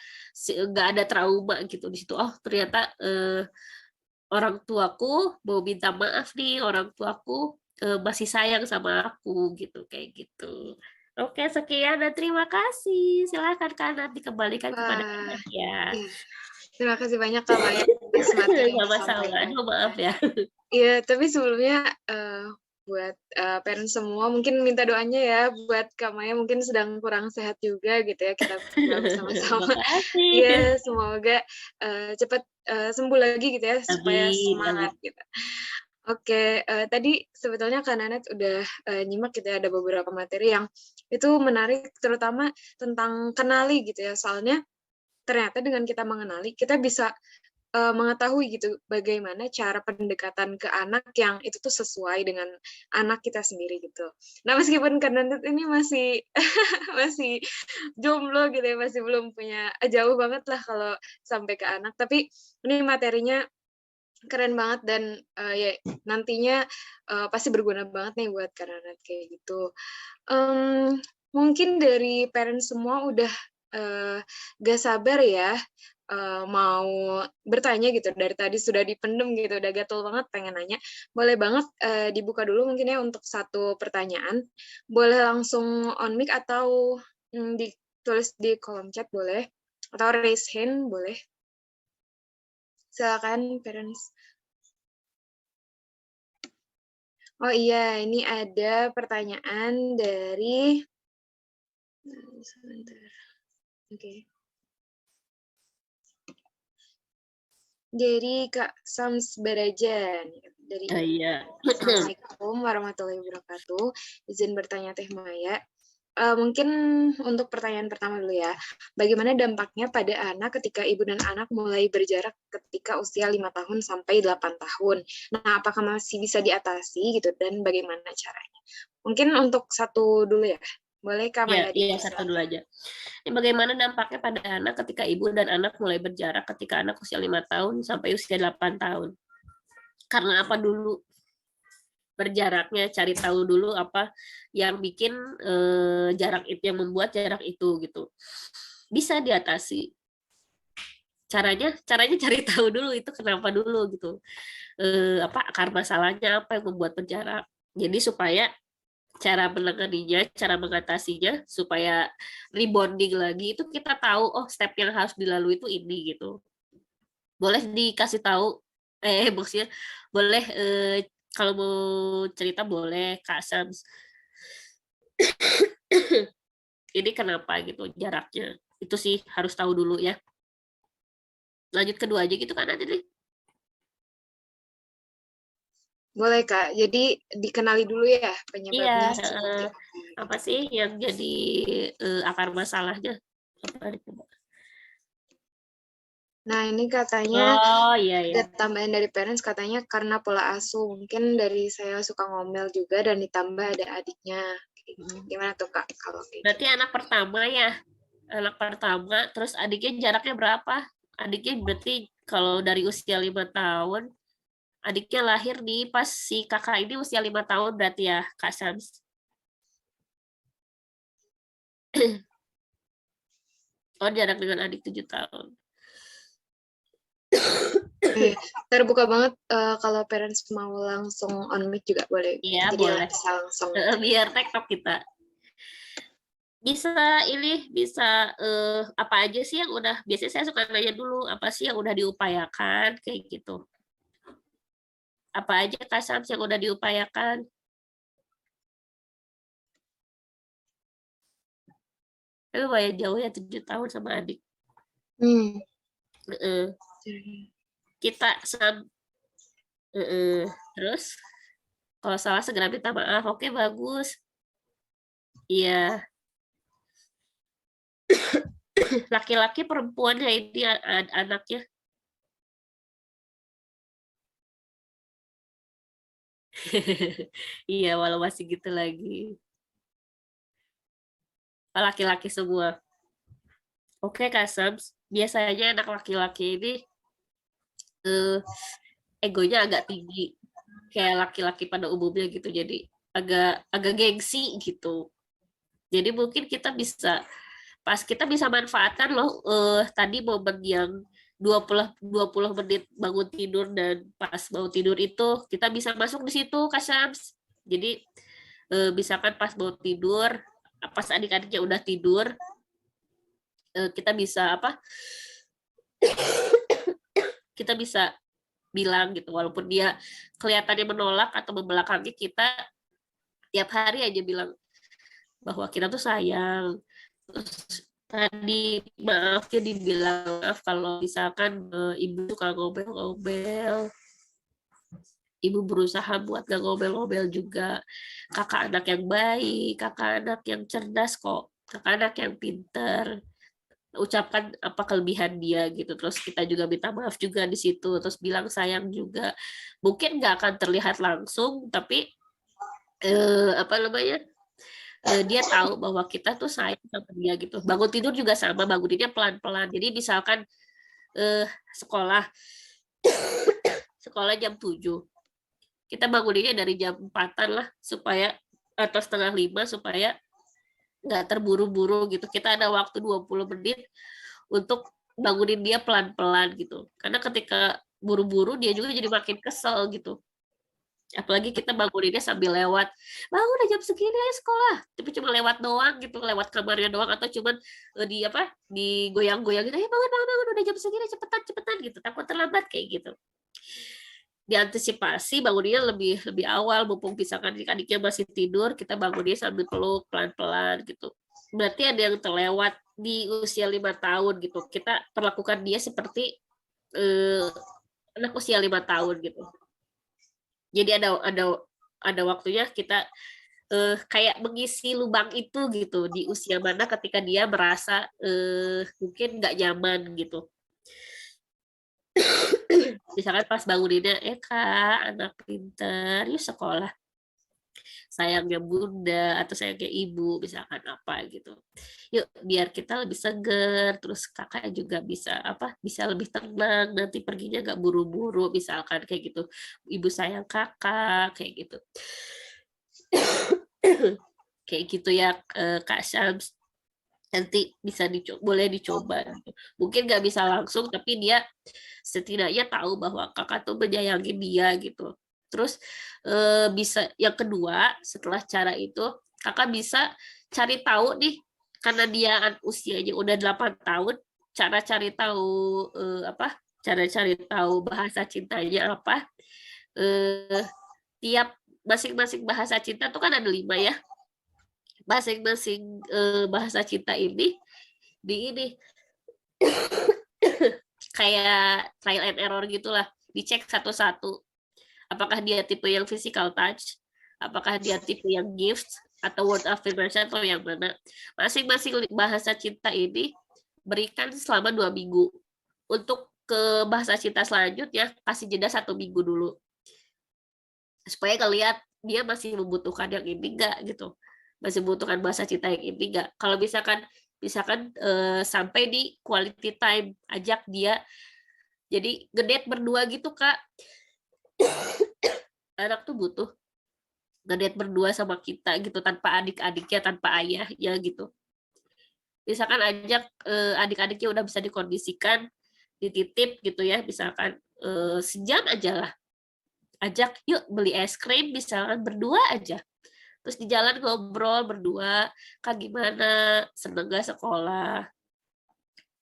nggak ada trauma gitu di situ. Oh ternyata orang tuaku mau minta maaf nih, orang tuaku masih sayang sama aku gitu kayak gitu. Oke sekian dan terima kasih. Silakan Kak dikembalikan kepada wah, Kak ya. iya. Terima kasih banyak Kak Maya atas materi yang Sama-sama. disampaikan. Aduh maaf ya. Iya, tapi sebelumnya buat parents semua mungkin minta doanya ya buat Kak Maya mungkin sedang kurang sehat juga gitu ya, kita berdoa bersama-sama. Makasih. Iya, semoga cepat sembuh lagi gitu ya supaya Amin, semangat amin. gitu. Oke, tadi sebetulnya Kak Nanet udah nyimak gitu ya, ada beberapa materi yang itu menarik terutama tentang kenali gitu ya. Soalnya ternyata dengan kita mengenali, kita bisa mengetahui gitu bagaimana cara pendekatan ke anak yang itu tuh sesuai dengan anak kita sendiri gitu. Nah, meskipun Kak Nanet ini masih masih jomblo gitu ya, masih belum punya jauh banget lah kalau sampai ke anak, tapi ini materinya keren banget dan ya nantinya pasti berguna banget nih buat Kak Nanet kayak gitu. Mungkin dari parents semua udah gak sabar ya mau bertanya gitu, dari tadi sudah dipendem gitu, udah gatel banget pengen nanya. Boleh banget dibuka dulu mungkin ya untuk satu pertanyaan. Boleh langsung on mic atau ditulis di kolom chat boleh, atau raise hand boleh. Silakan parents. Oh iya, ini ada pertanyaan dari sebentar. Oke. Dari Kak Sams Barajan dari Iya. Assalamualaikum warahmatullahi wabarakatuh. Izin bertanya Teh Maya. Mungkin untuk pertanyaan pertama dulu ya. Bagaimana dampaknya pada anak ketika ibu dan anak mulai berjarak ketika usia 5 tahun sampai 8 tahun? Nah, apakah masih bisa diatasi gitu dan bagaimana caranya? Mungkin untuk satu dulu ya. Boleh Kak Ya, Mayadi? iya satu dulu aja. Ini bagaimana dampaknya pada anak ketika ibu dan anak mulai berjarak ketika anak usia 5 tahun sampai usia 8 tahun? Karena apa dulu berjaraknya, cari tahu dulu apa yang bikin jarak itu, yang membuat jarak itu gitu. Bisa diatasi. Caranya cari tahu dulu itu kenapa dulu gitu. Apa akar masalahnya, apa yang membuat berjarak. Jadi supaya cara menanganinya, cara mengatasinya supaya rebonding lagi itu kita tahu oh step yang harus dilalui itu ini gitu. Boleh dikasih tahu maksudnya boleh kalau mau cerita boleh Kak Sams. Ini kenapa gitu jaraknya. Itu sih harus tahu dulu ya. Lanjut kedua aja gitu kan nanti nih. Boleh Kak. Jadi dikenali dulu ya Iya, penyebabnya seperti apa. apa Gitu. sih yang jadi akar masalahnya? Apa coba? Nah, ini katanya Oh iya ya. ada tambahan dari parents katanya karena pola asuh. Mungkin dari saya suka ngomel juga dan ditambah ada adiknya. Gimana tuh Kak kalau kayak Berarti gitu? anak pertama ya. Anak pertama, terus adiknya jaraknya berapa? Adiknya berarti kalau dari usia 5 tahun, adiknya lahir di pas si kakak ini usia 5 tahun berarti ya, Kak Sams. Oh, jarak dengan adik 7 tahun. Oke, terbuka banget kalau parents mau langsung on mic juga boleh. Iya, Jadi boleh. bisa langsung. Biar tektok kita. Bisa apa aja sih yang udah, biasanya saya suka nanya dulu, apa sih yang udah diupayakan, kayak gitu. Apa aja Kak Syams yang udah diupayakan? Tapi lumayan jauh ya 7 tahun sama adik. Hmm. Heeh. Kita terus kalau salah segera minta maaf. Oke, bagus. Iya. Laki-laki perempuannya ini anaknya. Iya, walau masih gitu lagi. Laki-laki semua. Oke, Kak Syams. Biasanya anak laki-laki ini egonya agak tinggi. Kayak laki-laki pada umumnya gitu. Jadi agak gengsi gitu. Jadi mungkin kita bisa manfaatkan loh tadi momen yang 20 menit bangun tidur dan pas bangun tidur itu kita bisa masuk di situ Kak Syams. Jadi misalkan pas bangun tidur, pas adik-adiknya udah tidur, kita bisa kita bisa bilang gitu, walaupun dia kelihatannya menolak atau membelakangi kita, tiap hari aja bilang bahwa kita tuh sayang. Terus tadi maaf ya, dibilang maaf kalau misalkan ibu suka ngobel-ngobel, ibu berusaha buat gak ngobel-ngobel juga. Kakak anak yang baik, kakak anak yang cerdas kok, kakak anak yang pinter. Ucapkan apa kelebihan dia gitu, terus kita juga minta maaf juga di situ, terus bilang sayang juga. Mungkin nggak akan terlihat langsung, tapi apa namanya, dia tahu bahwa kita tuh sayang sama dia gitu. Bangun tidur juga sama, banguninnya pelan-pelan. Jadi misalkan sekolah sekolah jam 7, kita banguninnya dari jam 4-an lah, supaya atau setengah 5, supaya nggak terburu-buru gitu. Kita ada waktu 20 menit untuk bangunin dia pelan-pelan gitu. Karena ketika buru-buru dia juga jadi makin kesel gitu. Apalagi kita banguninnya sambil lewat, bangun udah jam segini aja sekolah, tapi cuma lewat doang gitu, lewat kamarnya doang, atau cuman digoyang-goyang gitu, bangun bangun bangun udah jam segini, cepetan cepetan gitu, takut terlambat kayak gitu. Diantisipasi bangunnya lebih lebih awal, mumpung misalkan adik-adiknya masih tidur, kita bangunnya sambil peluk pelan-pelan gitu. Berarti ada yang terlewat di usia 5 tahun gitu. Kita perlakukan dia seperti anak usia 5 tahun gitu. Jadi ada waktunya kita kayak mengisi lubang itu gitu, di usia mana ketika dia merasa mungkin nggak nyaman gitu. Misalkan pas banguninnya, Kak, anak pinter, yuk sekolah. Sayangnya bunda atau sayangnya ibu, misalkan apa gitu. Yuk biar kita lebih seger, terus kakak juga bisa lebih tenang, nanti perginya nggak buru-buru, misalkan kayak gitu. Ibu sayang kakak, kayak gitu. Kayak gitu ya Kak Syams. Nanti bisa boleh dicoba. Mungkin nggak bisa langsung, tapi dia setidaknya tahu bahwa kakak tuh menyayangi dia gitu. Terus bisa yang kedua, setelah cara itu kakak bisa cari tahu nih, karena dia usianya udah 8 tahun, cara cari tahu cara cari tahu bahasa cintanya apa. Tiap masing-masing bahasa cinta tuh kan ada 5 ya. Masing-masing bahasa cinta ini kayak trial and error gitulah, dicek satu-satu. Apakah dia tipe yang physical touch, apakah dia tipe yang gifts, atau word of affirmation, atau yang mana. Masing-masing bahasa cinta ini berikan selama 2 minggu. Untuk ke bahasa cinta selanjutnya, kasih jeda 1 minggu dulu. Supaya ngeliat dia masih membutuhkan yang ini enggak gitu. Masih membutuhkan bahasa cinta yang ini enggak. Kalau misalkan sampai di quality time, ajak dia jadi ngedate berdua gitu, Kak. Anak tuh butuh ngedate berdua sama kita gitu, tanpa adik-adiknya, tanpa ayahnya gitu. misalkan ajak adik-adiknya udah bisa dikondisikan, dititip gitu ya, misalkan sejam aja lah, ajak yuk beli es krim misalkan berdua aja, terus di jalan ngobrol berdua, kak gimana, seneng gak sekolah,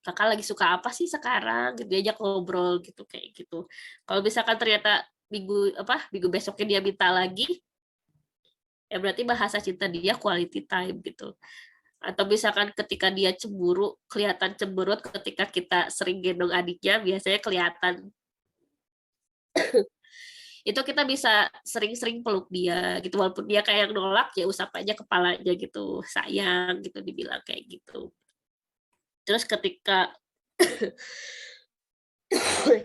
kakak lagi suka apa sih sekarang gitu, diajak ngobrol gitu kayak gitu. Kalau misalkan ternyata minggu besoknya dia minta lagi, ya berarti bahasa cinta dia quality time gitu. Atau misalkan ketika dia cemburu, kelihatan cemberut ketika kita sering gendong adiknya, biasanya kelihatan. Itu kita bisa sering-sering peluk dia gitu, walaupun dia kayak nolak, ya usap aja kepalanya gitu, sayang gitu, dibilang kayak gitu. Terus ketika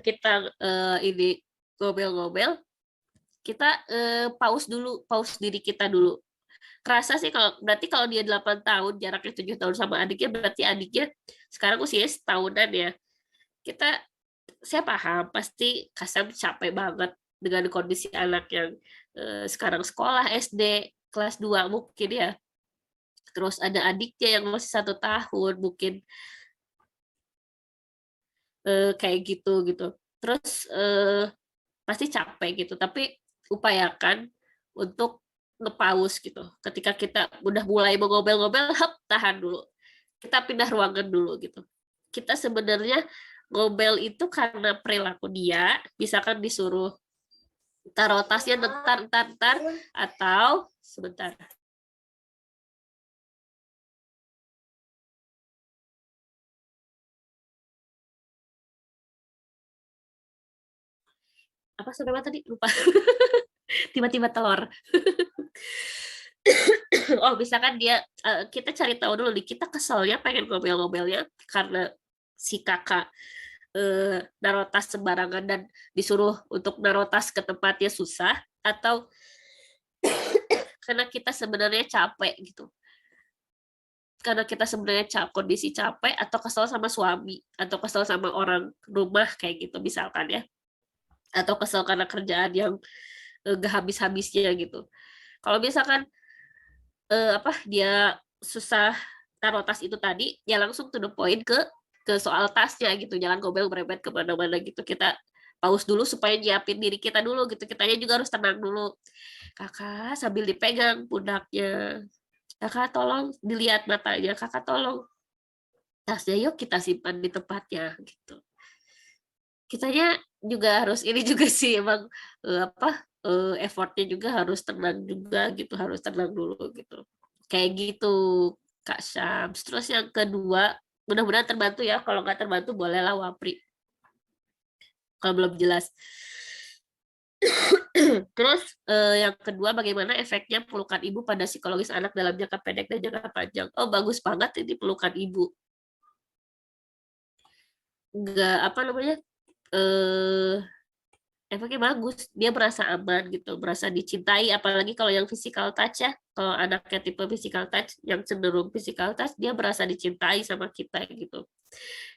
kita ini ngobel-ngobel, kita pause dulu, pause diri kita dulu. Kerasa sih berarti kalau dia 8 tahun, jaraknya 7 tahun sama adiknya, berarti adiknya sekarang usianya setahunan ya. Saya paham, pasti Kasam capek banget dengan kondisi anak yang sekarang sekolah SD kelas 2 mungkin ya. Terus ada adiknya yang masih 1 tahun mungkin kayak gitu gitu. Terus pasti capek gitu, tapi upayakan untuk ngepaus gitu. Ketika kita udah mulai mengobel-ngobel, tahan dulu. Kita pindah ruangan dulu gitu. Kita sebenarnya ngobel itu karena perilaku dia, misalkan disuruh taruh tasnya ntar, atau sebentar. Apa sampai mana tadi? Lupa. Tiba-tiba telur. Oh, misalkan kita cari tahu dulu nih, kita keselnya pengen ngobel-ngobelnya karena si kakak naruh tas sembarangan dan disuruh untuk naruh tas ke tempatnya susah, atau karena kita sebenarnya capek gitu. Karena kita sebenarnya kondisi capek, atau kesel sama suami, atau kesel sama orang rumah kayak gitu misalkan ya. Atau kesel karena kerjaan yang gak habis-habisnya gitu. Kalau misalkan dia susah taruh tas itu tadi, ya langsung to the point ke soal tasnya gitu, jangan gobel berebet kemana-mana gitu. Kita pause dulu supaya nyiapin diri kita dulu gitu, kitanya juga harus tenang dulu. Kakak sambil dipegang pundaknya, kakak tolong dilihat matanya, kakak tolong tasnya yuk kita simpan di tempatnya gitu. Kitanya juga harus ini juga sih emang effortnya juga harus tenang juga gitu, harus tenang dulu gitu. Kayak gitu Kak Syams. Terus yang kedua, mudah-mudahan terbantu ya. Kalau nggak terbantu bolehlah Wapri. Kalau belum jelas. Terus yang kedua, bagaimana efeknya pelukan ibu pada psikologis anak dalam jangka pendek dan jangka panjang. Oh, bagus banget ini pelukan ibu. Nggak, apa namanya, efeknya bagus. Dia merasa aman gitu, merasa dicintai. Apalagi kalau yang physical touch ya. Kalau anaknya tipe physical touch, yang cenderung physical touch, dia merasa dicintai sama kita gitu.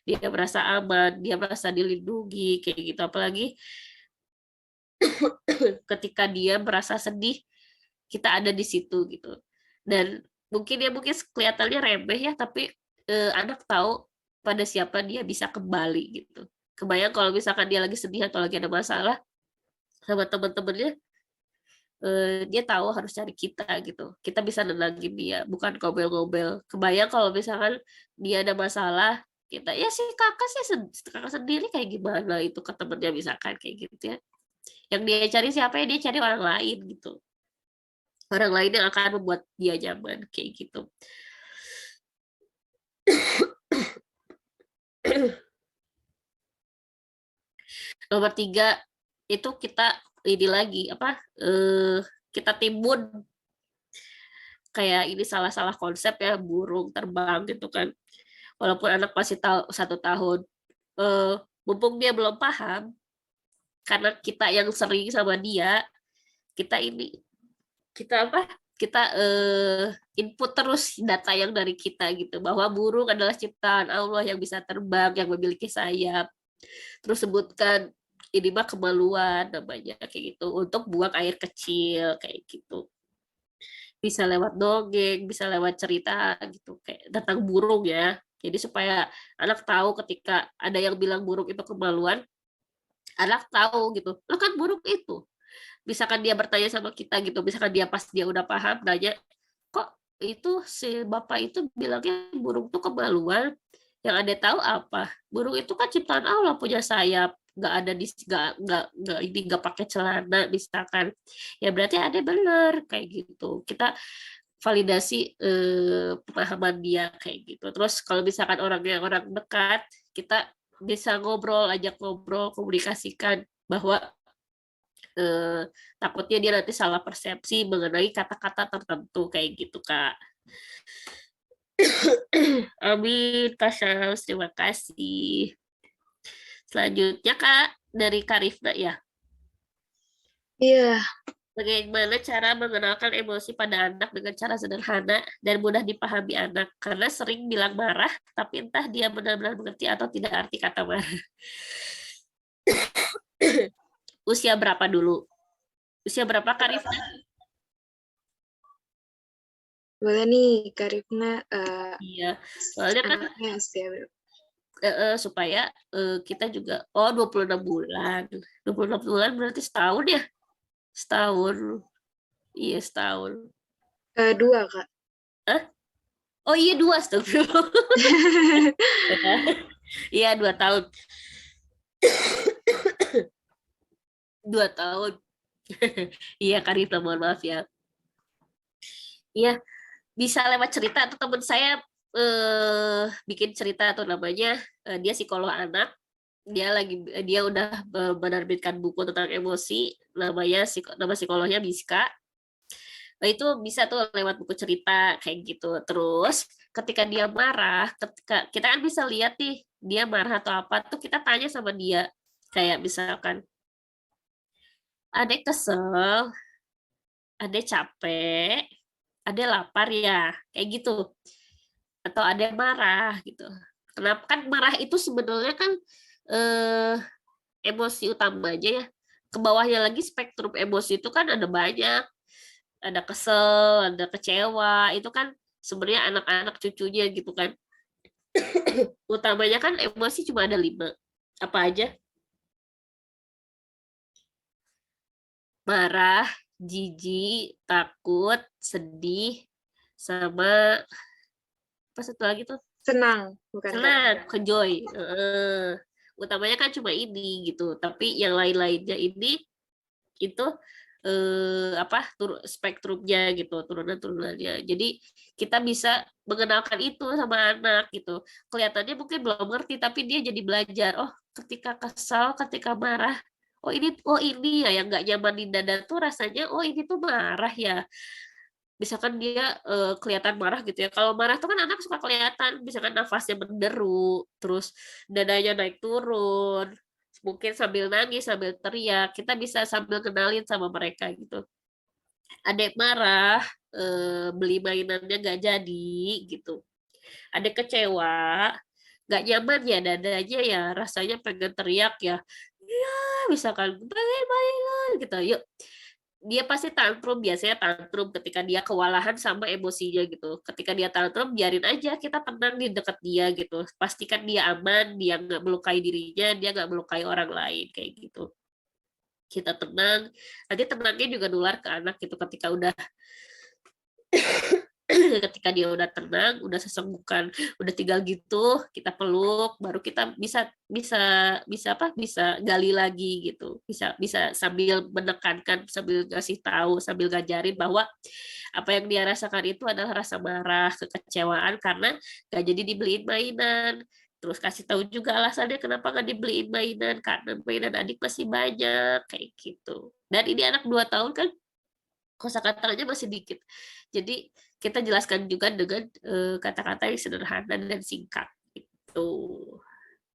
Dia merasa aman, dia merasa dilindungi kayak gitu. Apalagi ketika dia merasa sedih, kita ada di situ gitu. Dan mungkin kelihatannya remeh ya, tapi anak tahu pada siapa dia bisa kembali gitu. Kebayang kalau misalkan dia lagi sedih atau lagi ada masalah sama teman-temannya, dia tahu harus cari kita gitu. Kita bisa nenangin dia, bukan ngobel-ngobel. Kebayang kalau misalkan dia ada masalah, kita ya sih kakak sendiri kayak gimana itu ke temennya misalkan kayak gitu ya. Yang dia cari siapa ya, dia cari orang lain gitu. Orang lain yang akan membuat dia nyaman kayak gitu. Nomor 3 itu kita ini lagi kita timbun kayak ini salah-salah konsep ya, burung terbang gitu kan. Walaupun anak masih 1 tahun, mumpung dia belum paham, karena kita yang sering sama dia, kita input terus data yang dari kita gitu, bahwa burung adalah ciptaan Allah yang bisa terbang, yang memiliki sayap. Terus sebutkan ini mah kemaluan namanya kayak gitu, untuk buang air kecil kayak gitu. bisa lewat dongeng, bisa lewat cerita gitu kayak tentang burung ya. Jadi supaya anak tahu ketika ada yang bilang burung itu kemaluan, anak tahu gitu. Lo kan burung itu. Misalkan dia bertanya sama kita gitu, misalkan dia pas dia udah paham nanya, kok itu si bapak itu bilangnya burung tuh kemaluan, yang ada tahu apa? Burung itu kan ciptaan Allah punya sayap, nggak ada di nggak ini nggak pakai celana misalkan, ya berarti ada bener kayak gitu. Kita validasi pemahaman dia kayak gitu. Terus kalau misalkan orangnya orang dekat, kita bisa ngobrol, ajak ngobrol, komunikasikan bahwa takutnya dia nanti salah persepsi mengenai kata-kata tertentu kayak gitu, Kak. Amin, Kak Syams, terima kasih. Selanjutnya, Kak, dari Kak Rifna ya. Iya, Bagaimana cara mengenalkan emosi pada anak dengan cara sederhana dan mudah dipahami anak? Karena sering bilang marah, tapi entah dia benar-benar mengerti atau tidak arti kata marah. Usia berapa dulu? Usia berapa, Kak Rifna? boleh nih Kak Rifna, Iya, soalnya kan anaknya usia berapa? supaya kita juga, oh 26 bulan. 26 bulan berarti setahun ya? Setahun. Iya, setahun. 2 Kak. Hah? Oh iya, 2, astagfirullah. Iya, 2 tahun. 2 tahun. Iya, Karita, mohon maaf ya. Iya, bisa lewat cerita atau teman saya bikin cerita tuh namanya dia psikolog anak. Dia udah menerbitkan buku tentang emosi, nama psikolognya Miska. Nah, itu bisa tuh lewat buku cerita kayak gitu. Terus ketika dia marah, ketika kita kan bisa lihat nih dia marah atau apa tuh kita tanya sama dia. Kayak misalkan, adek kesel, adek capek, adek lapar ya, kayak gitu. Atau adek marah gitu. Kenapa kan marah itu sebenarnya kan eh, emosi utamanya ya. Ke bawahnya lagi spektrum emosi itu kan ada banyak. Ada kesel, ada kecewa, itu kan sebenarnya anak-anak cucunya gitu kan. Utamanya kan emosi cuma ada 5. Apa aja? Marah, jijik, takut, sedih, sama apa satu lagi tuh? Senang, bukan Kak? Senang, enjoy. Utamanya kan cuma ini gitu. Tapi yang lain-lainnya ini itu apa spektrumnya gitu, turunan-turunannya. Jadi kita bisa mengenalkan itu sama anak gitu. Kelihatannya mungkin belum ngerti tapi dia jadi belajar. Oh, ketika kesal, ketika marah, oh ini ya yang nggak nyaman di dada tuh rasanya. Oh ini tuh marah ya. Misalkan dia kelihatan marah gitu ya. Kalau marah tuh kan anak suka kelihatan, misalkan nafasnya menderu, terus dadanya naik turun, mungkin sambil nangis, sambil teriak, kita bisa sambil kenalin sama mereka gitu. Adek marah, beli mainannya nggak jadi gitu. Adek kecewa, nggak nyaman ya dadanya ya, rasanya pengen teriak ya. Ya, misalkan pengen mainan gitu. Yuk, dia pasti tantrum, biasanya tantrum ketika dia kewalahan sama emosinya gitu. Ketika dia tantrum, biarin aja, kita tenang di dekat dia gitu. Pastikan dia aman, dia nggak melukai dirinya, dia nggak melukai orang lain kayak gitu. Kita tenang, nanti tenangnya juga nular ke anak gitu ketika udah ketika dia udah tenang, udah sesenggukan, udah tinggal gitu, kita peluk, baru kita bisa bisa bisa apa? Bisa gali lagi gitu. Bisa bisa sambil menekankan, sambil ngasih tahu, sambil ngajarin bahwa apa yang dia rasakan itu adalah rasa marah, kekecewaan karena gak jadi dibeliin mainan. Terus kasih tahu juga alasannya kenapa nggak dibeliin mainan, karena mainan adik masih banyak kayak gitu. Dan ini anak 2 tahun kan kosakatanya masih dikit. Jadi kita jelaskan juga dengan kata-kata yang sederhana dan singkat gitu.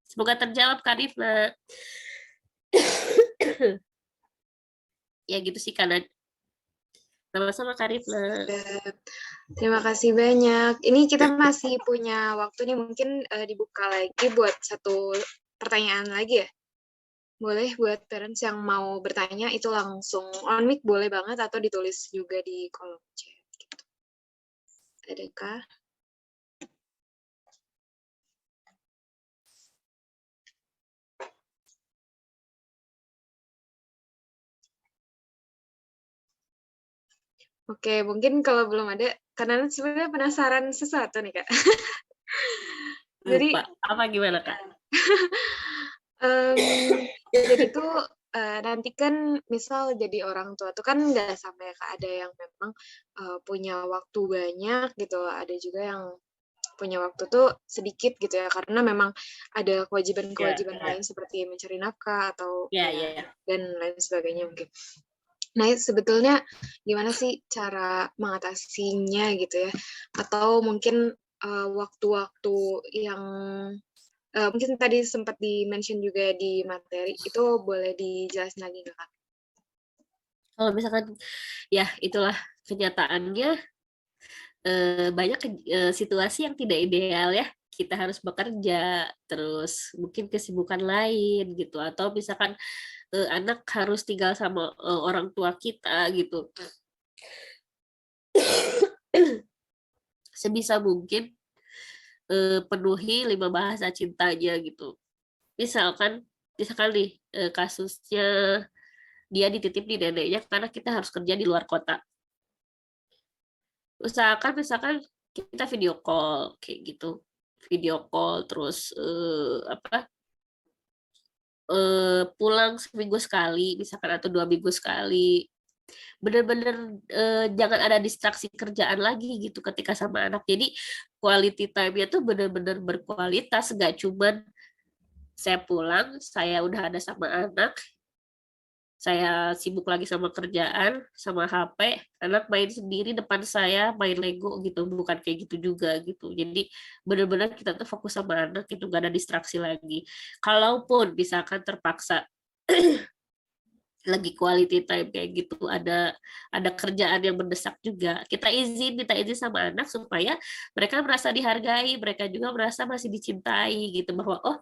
Semoga terjawab Kak Rifna. Ya gitu sih kanan. Sama-sama Kak Rifna. Terima kasih banyak. Ini kita masih punya waktu nih, mungkin dibuka lagi buat satu pertanyaan lagi ya. Boleh buat parents yang mau bertanya itu langsung on mic boleh banget atau ditulis juga di kolom chat. Gitu. Adakah? Oke, mungkin kalau belum ada, karena sebenarnya penasaran sesuatu nih, Kak. Jadi, Lupa. Apa gimana, Kak? jadi tuh nanti kan misal jadi orang tua tuh kan nggak sampai Kak, ada yang memang punya waktu banyak gitu, ada juga yang punya waktu tuh sedikit gitu ya, karena memang ada kewajiban-kewajiban lain seperti mencari nafkah atau Ya. dan lain sebagainya mungkin. Nah, sebetulnya gimana sih cara mengatasinya gitu ya? Atau mungkin waktu-waktu yang mungkin tadi sempat di-mention juga di materi, itu boleh dijelasin lagi nggak, Kak? Kalau misalkan ya itulah kenyataannya, banyak situasi yang tidak ideal ya. Kita harus bekerja, terus mungkin kesibukan lain gitu, atau misalkan anak harus tinggal sama orang tua kita gitu. Sebisa mungkin penuhi 5 bahasa cintanya gitu. Misalkan nih kasusnya dia dititip di neneknya karena kita harus kerja di luar kota. Usahakan misalkan kita video call kayak gitu. Video call terus pulang seminggu sekali misalkan atau 2 minggu sekali. Bener-bener jangan ada distraksi kerjaan lagi gitu ketika sama anak. Jadi quality time-nya tuh bener-bener berkualitas, nggak cuman saya pulang, saya udah ada sama anak, saya sibuk lagi sama kerjaan, sama HP, anak main sendiri depan saya, main Lego gitu, bukan kayak gitu juga gitu. Jadi benar-benar kita tuh fokus sama anak, itu gak ada distraksi lagi. Kalaupun misalkan terpaksa lagi quality time kayak gitu, ada kerjaan yang mendesak juga, kita minta izin sama anak supaya mereka merasa dihargai, mereka juga merasa masih dicintai gitu, bahwa oh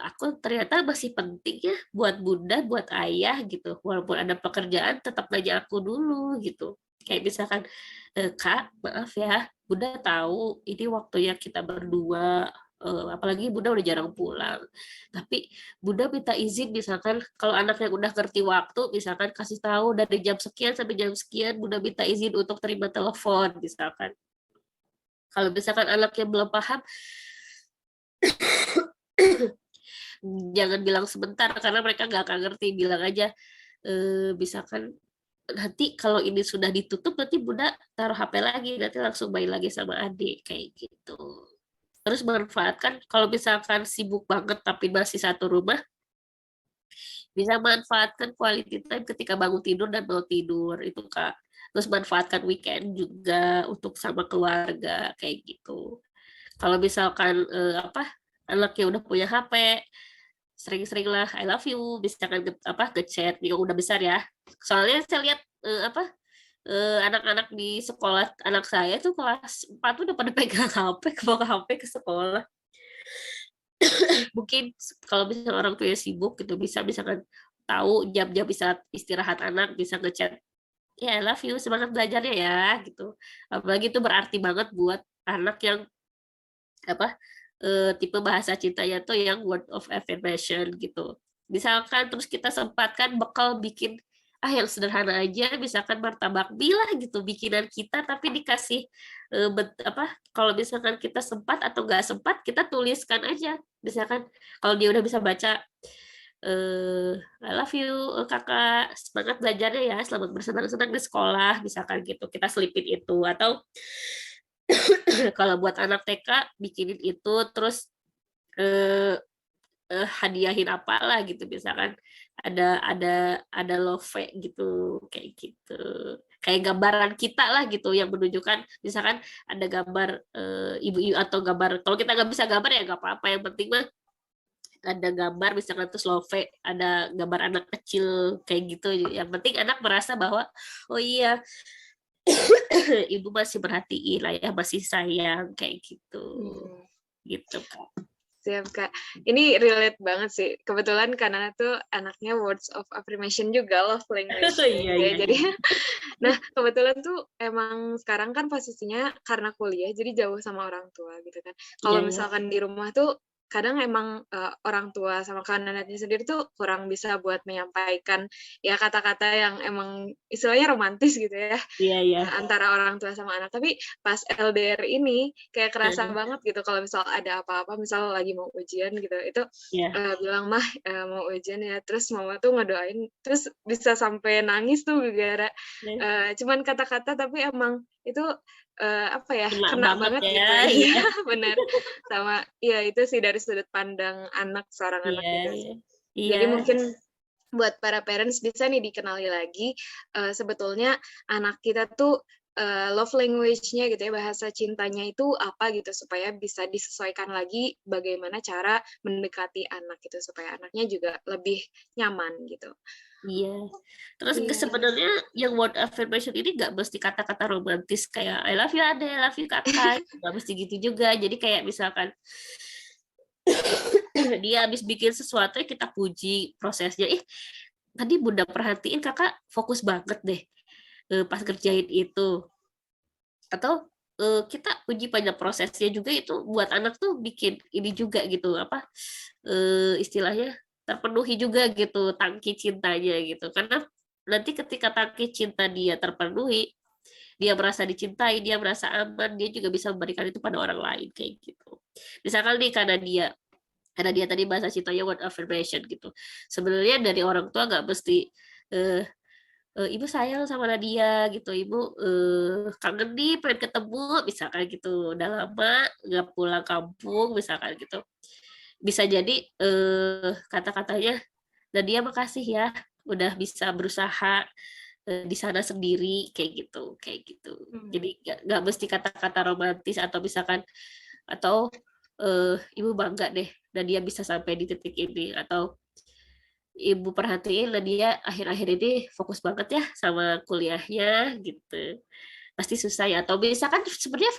aku ternyata masih penting ya buat bunda, buat ayah gitu. Walaupun ada pekerjaan, tetap nanya aku dulu gitu. Kayak misalkan, Kak, maaf ya, bunda tahu ini waktunya kita berdua, apalagi bunda udah jarang pulang. Tapi bunda minta izin misalkan kalau anak yang udah ngerti waktu, misalkan kasih tahu dari jam sekian sampai jam sekian, bunda minta izin untuk terima telepon misalkan. Kalau misalkan anaknya belum paham, jangan bilang sebentar karena mereka nggak akan ngerti, bilang aja misalkan nanti kalau ini sudah ditutup nanti bunda taruh HP lagi, nanti langsung main lagi sama adik kayak gitu. Terus manfaatkan kalau misalkan sibuk banget tapi masih satu rumah, bisa manfaatkan quality time ketika bangun tidur dan mau tidur itu Kak. Terus manfaatkan weekend juga untuk sama keluarga kayak gitu. Kalau misalkan anaknya udah punya HP, sering-sering lah I love you, misalkan ngechat yang udah besar ya. Soalnya saya lihat anak-anak di sekolah anak saya tuh kelas 4 tuh udah pada pegang HP, bawa HP ke sekolah. Mungkin kalau misalnya orang tuanya sibuk gitu bisa misalkan tahu jam-jam bisa istirahat anak, bisa ngechat ya I love you, semangat belajarnya ya gitu. Apalagi itu berarti banget buat anak yang tipe bahasa cintanya tuh yang word of affirmation gitu. Misalkan terus kita sempatkan bekal bikin yang sederhana aja, misalkan martabak bila gitu bikinan kita, tapi dikasih kalau misalkan kita sempat atau nggak sempat kita tuliskan aja. Misalkan kalau dia udah bisa baca I love you kakak, semangat belajarnya ya, selamat bersenang-senang di sekolah, misalkan gitu kita selipin itu. Atau kalau buat anak TK bikinin itu, terus hadiahin apalah gitu, misalkan ada love gitu kayak gitu, kayak gambaran kita lah gitu yang menunjukkan, misalkan ada gambar ibu-ibu atau gambar, kalau kita nggak bisa gambar ya nggak apa-apa, yang penting mah ada gambar misalkan terus love, ada gambar anak kecil kayak gitu, yang penting anak merasa bahwa oh iya ibu masih perhatiin lah ya, masih sayang kayak gitu gitu Kak. Siap, Kak. Ini relate banget sih. Kebetulan karena tuh anaknya words of affirmation juga, love language-nya Iya, gitu ya. iya, Jadi, iya. nah kebetulan tuh emang sekarang kan posisinya karena kuliah, jadi jauh sama orang tua gitu kan. Kalau Iya, iya. misalkan di rumah tuh kadang emang orang tua sama kanannya sendiri tuh kurang bisa buat menyampaikan ya kata-kata yang emang istilahnya romantis gitu ya Iya, iya. antara orang tua sama anak. Tapi pas LDR ini kayak kerasa Heeh, banget gitu kalau misal ada apa-apa, misal lagi mau ujian gitu, itu iya. bilang, "Mah, mau ujian ya," terus mama tuh ngedoain, terus bisa sampai nangis tuh gara-gara Iya. cuman kata-kata tapi emang itu, apa ya, Kena kena banget banget ya, gitu. Iya, iya. bener. Sama iya itu sih dari sudut pandang anak, seorang anak Iya, gitu iya. sih. Iya. Jadi mungkin buat para parents bisa nih dikenali lagi, sebetulnya anak kita tuh, love language-nya gitu ya, bahasa cintanya itu apa gitu, supaya bisa disesuaikan lagi bagaimana cara mendekati anak gitu, supaya anaknya juga lebih nyaman gitu. Iya. Terus Iya. sebenarnya yang word affirmation ini nggak mesti kata-kata romantis kayak I love you Ade, I love you Kakak, nggak mesti gitu juga. Jadi kayak misalkan dia habis bikin sesuatu kita puji prosesnya. Ih, tadi Bunda perhatiin Kakak fokus banget deh pas kerjain itu. Atau kita puji pada prosesnya juga itu buat anak tuh bikin ini juga gitu apa istilahnya terpenuhi juga gitu tangki cintanya gitu karena nanti ketika tangki cinta dia terpenuhi dia merasa dicintai dia merasa aman dia juga bisa memberikan itu pada orang lain kayak gitu misalkan nih karena dia tadi bahasa cintanya word affirmation gitu sebenarnya dari orang tua nggak mesti eh, ibu sayang sama Nadia gitu, ibu kangen nih pengen ketemu misalkan gitu, udah lama nggak pulang kampung misalkan gitu. Bisa jadi kata-katanya Nadia makasih ya udah bisa berusaha di sana sendiri kayak gitu kayak gitu. Mmm. Jadi nggak mesti kata-kata romantis atau misalkan atau ibu bangga deh Nadia bisa sampai di titik ini atau ibu perhatiin Nadia akhir-akhir ini fokus banget ya sama kuliahnya gitu. Pasti susah ya. Atau misalkan sebenarnya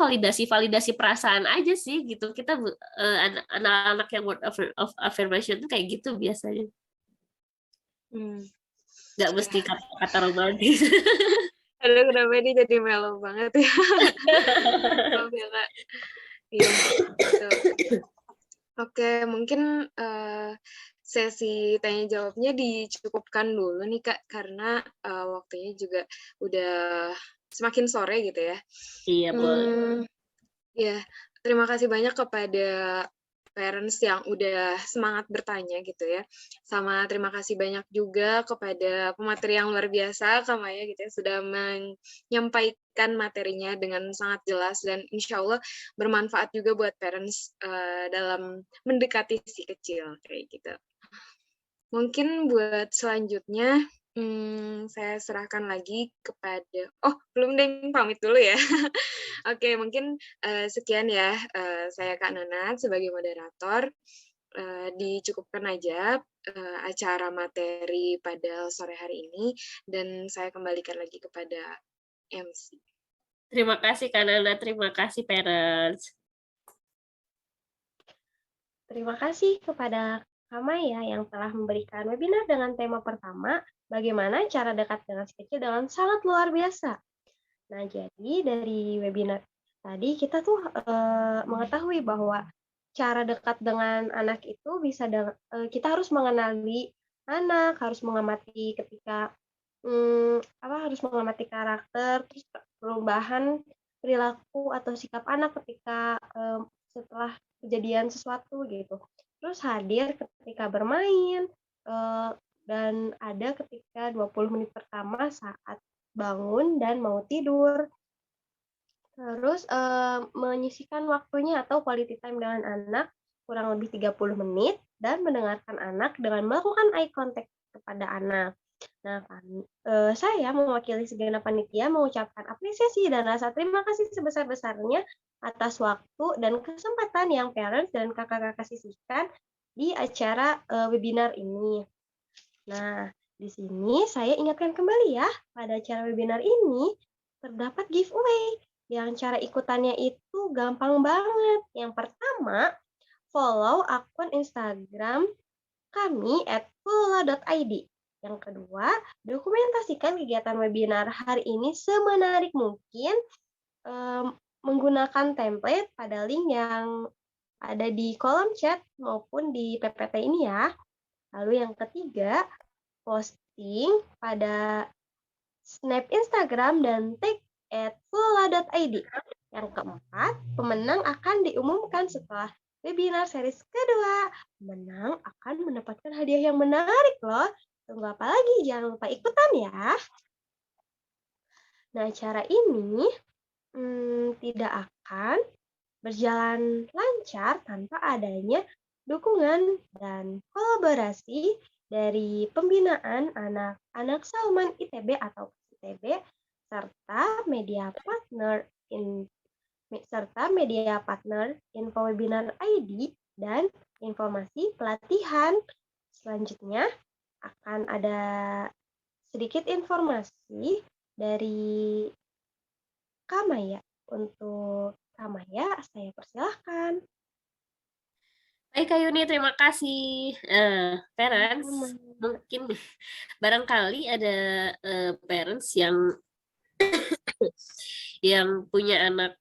validasi perasaan aja sih gitu. Kita anak-anak yang word of affirmation tuh kayak gitu biasanya. Mmm. Nggak Iya. mesti kata-kata romantis. Aduh kenapa ini jadi mellow banget ya. Maaf ya, Kak. Iya, gitu. Oke, mungkin, sesi tanya jawabnya dicukupkan dulu nih, Kak, karena, waktunya juga udah semakin sore gitu ya. Iya boleh. Ya, terima kasih banyak kepada parents yang udah semangat bertanya gitu ya. Sama terima kasih banyak juga kepada pemateri yang luar biasa, Kak Maya gitu ya, sudah menyampaikan materinya dengan sangat jelas dan insya Allah bermanfaat juga buat parents, dalam mendekati si kecil, kayak gitu. Mungkin buat selanjutnya, saya serahkan lagi kepada oh belum deng, pamit dulu ya. Oke mungkin, sekian ya, saya Kak Nana sebagai moderator, dicukupkan aja, acara materi pada sore hari ini dan saya kembalikan lagi kepada MC. Terima kasih Kak Nana, terima kasih parents. Terima kasih kepada Kak Maya yang telah memberikan webinar dengan tema pertama, bagaimana cara dekat dengan si kecil dengan sangat luar biasa. Nah, jadi dari webinar tadi kita tuh mengetahui bahwa cara dekat dengan anak itu bisa kita harus mengenali anak, harus mengamati ketika harus mengamati karakter, terus perubahan perilaku atau sikap anak ketika setelah kejadian sesuatu gitu. Terus hadir ketika bermain dan ada ketika 20 menit pertama saat bangun dan mau tidur. Terus menyisihkan waktunya atau quality time dengan anak kurang lebih 30 menit dan mendengarkan anak dengan melakukan eye contact kepada anak. Nah, saya mewakili segenap panitia mengucapkan apresiasi dan rasa terima kasih sebesar-besarnya atas waktu dan kesempatan yang parents dan kakak-kakak sisihkan di acara webinar ini. Nah, di sini saya ingatkan kembali ya, pada acara webinar ini terdapat giveaway yang cara ikutannya itu gampang banget. Yang pertama, follow akun Instagram kami @fulula.id. Yang kedua, dokumentasikan kegiatan webinar hari ini semenarik mungkin menggunakan template pada link yang ada di kolom chat maupun di PPT ini ya. Lalu yang ketiga, posting pada Snap Instagram dan tag @fulula.id. Yang keempat, pemenang akan diumumkan setelah webinar series kedua. Pemenang akan mendapatkan hadiah yang menarik loh. Tunggu apa lagi? Jangan lupa ikutan ya. Nah, cara ini tidak akan berjalan lancar tanpa adanya dukungan dan kolaborasi dari pembinaan anak-anak Salman ITB atau ITB serta media partner info webinar ID dan informasi pelatihan. Selanjutnya akan ada sedikit informasi dari Kamaya. Untuk Kamaya, saya persilahkan. Baik Kak Yuni, terima kasih. Parents, mungkin barangkali ada parents yang punya anak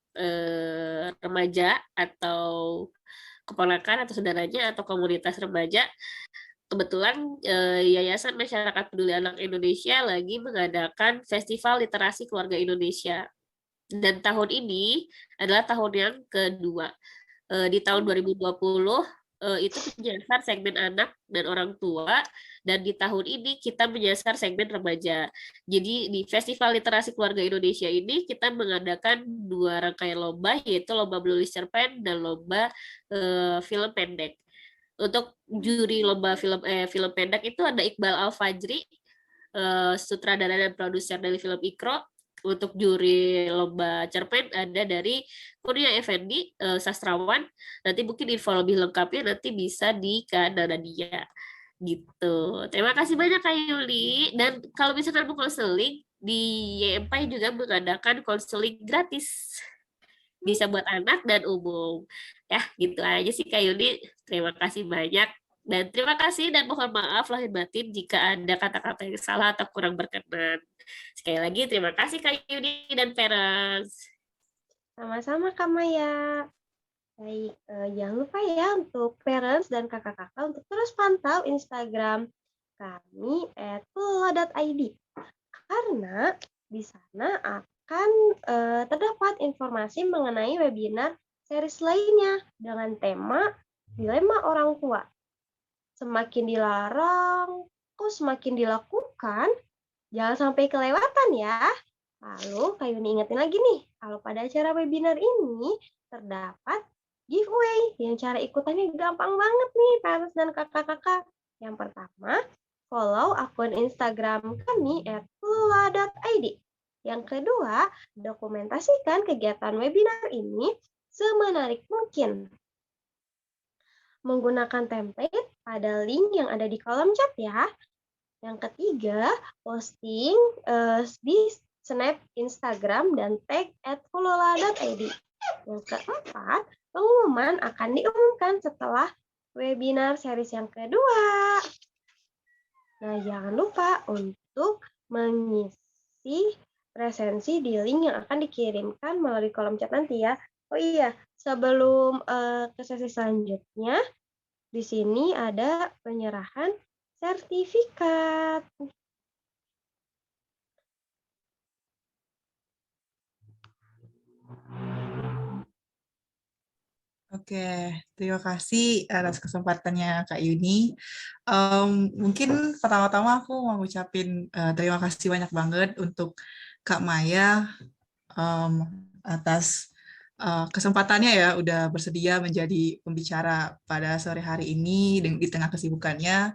remaja atau keponakan atau saudaranya atau komunitas remaja. Kebetulan Yayasan Masyarakat Peduli Anak Indonesia lagi mengadakan Festival Literasi Keluarga Indonesia. Dan tahun ini adalah tahun yang kedua. Di tahun 2020 itu menyasar segmen anak dan orang tua, dan di tahun ini kita menyasar segmen remaja. Jadi di Festival Literasi Keluarga Indonesia ini kita mengadakan 2 rangkaian lomba, yaitu lomba menulis cerpen dan lomba film pendek. Untuk juri lomba film pendek itu ada Iqbal Al-Fajri, sutradara dan produser dari film Ikro. Untuk juri lomba cerpen ada dari Kurnia Effendi, sastrawan. Nanti mungkin info lebih lengkapnya nanti bisa di Kak Nadia gitu. Terima kasih banyak Kak Yuli. Dan kalau misalkan mau konseling, di YMP juga mengadakan konseling gratis. Bisa buat anak dan umum. Ya, gitu aja sih Kak Yuli. Terima kasih banyak. Dan terima kasih dan mohon maaf lahir batin jika ada kata-kata yang salah atau kurang berkenan. Sekali lagi terima kasih Kak Yudi dan parents. Sama-sama Kak Maya. Baik, jangan lupa ya untuk parents dan kakak-kakak untuk terus pantau Instagram kami @fulula.id. Karena di sana akan terdapat informasi mengenai webinar series lainnya dengan tema dilema orang tua. Semakin dilarang, kok semakin dilakukan? Jangan sampai kelewatan ya. Lalu Kak Yuni ingetin lagi nih, kalau pada acara webinar ini terdapat giveaway yang cara ikutannya gampang banget nih parents dan kakak-kakak. Yang pertama, follow akun Instagram kami @fulula.id. Yang kedua, dokumentasikan kegiatan webinar ini semenarik mungkin menggunakan template pada link yang ada di kolom chat ya. Yang ketiga, posting di Snap Instagram dan tag @fulula.id. Yang keempat, pengumuman akan diumumkan setelah webinar series yang kedua. Nah, jangan lupa untuk mengisi presensi di link yang akan dikirimkan melalui kolom chat nanti ya. Oh iya, sebelum ke sesi selanjutnya, di sini ada penyerahan sertifikat. Oke, terima kasih atas kesempatannya Kak Yuni. Mungkin pertama-tama aku mau ngucapin terima kasih banyak banget untuk Kak Maya atas kesempatannya ya, udah bersedia menjadi pembicara pada sore hari ini di tengah kesibukannya.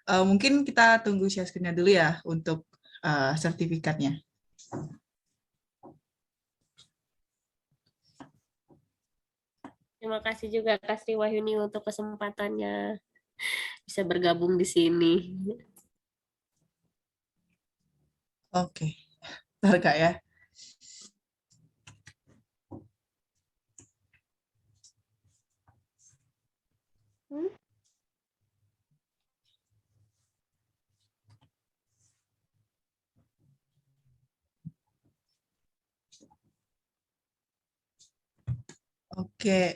Mungkin kita tunggu share screen-nya dulu ya untuk sertifikatnya. Terima kasih juga Kak Sri Wahyuni untuk kesempatannya bisa bergabung di sini. Oke, bentar Kak ya. Oke,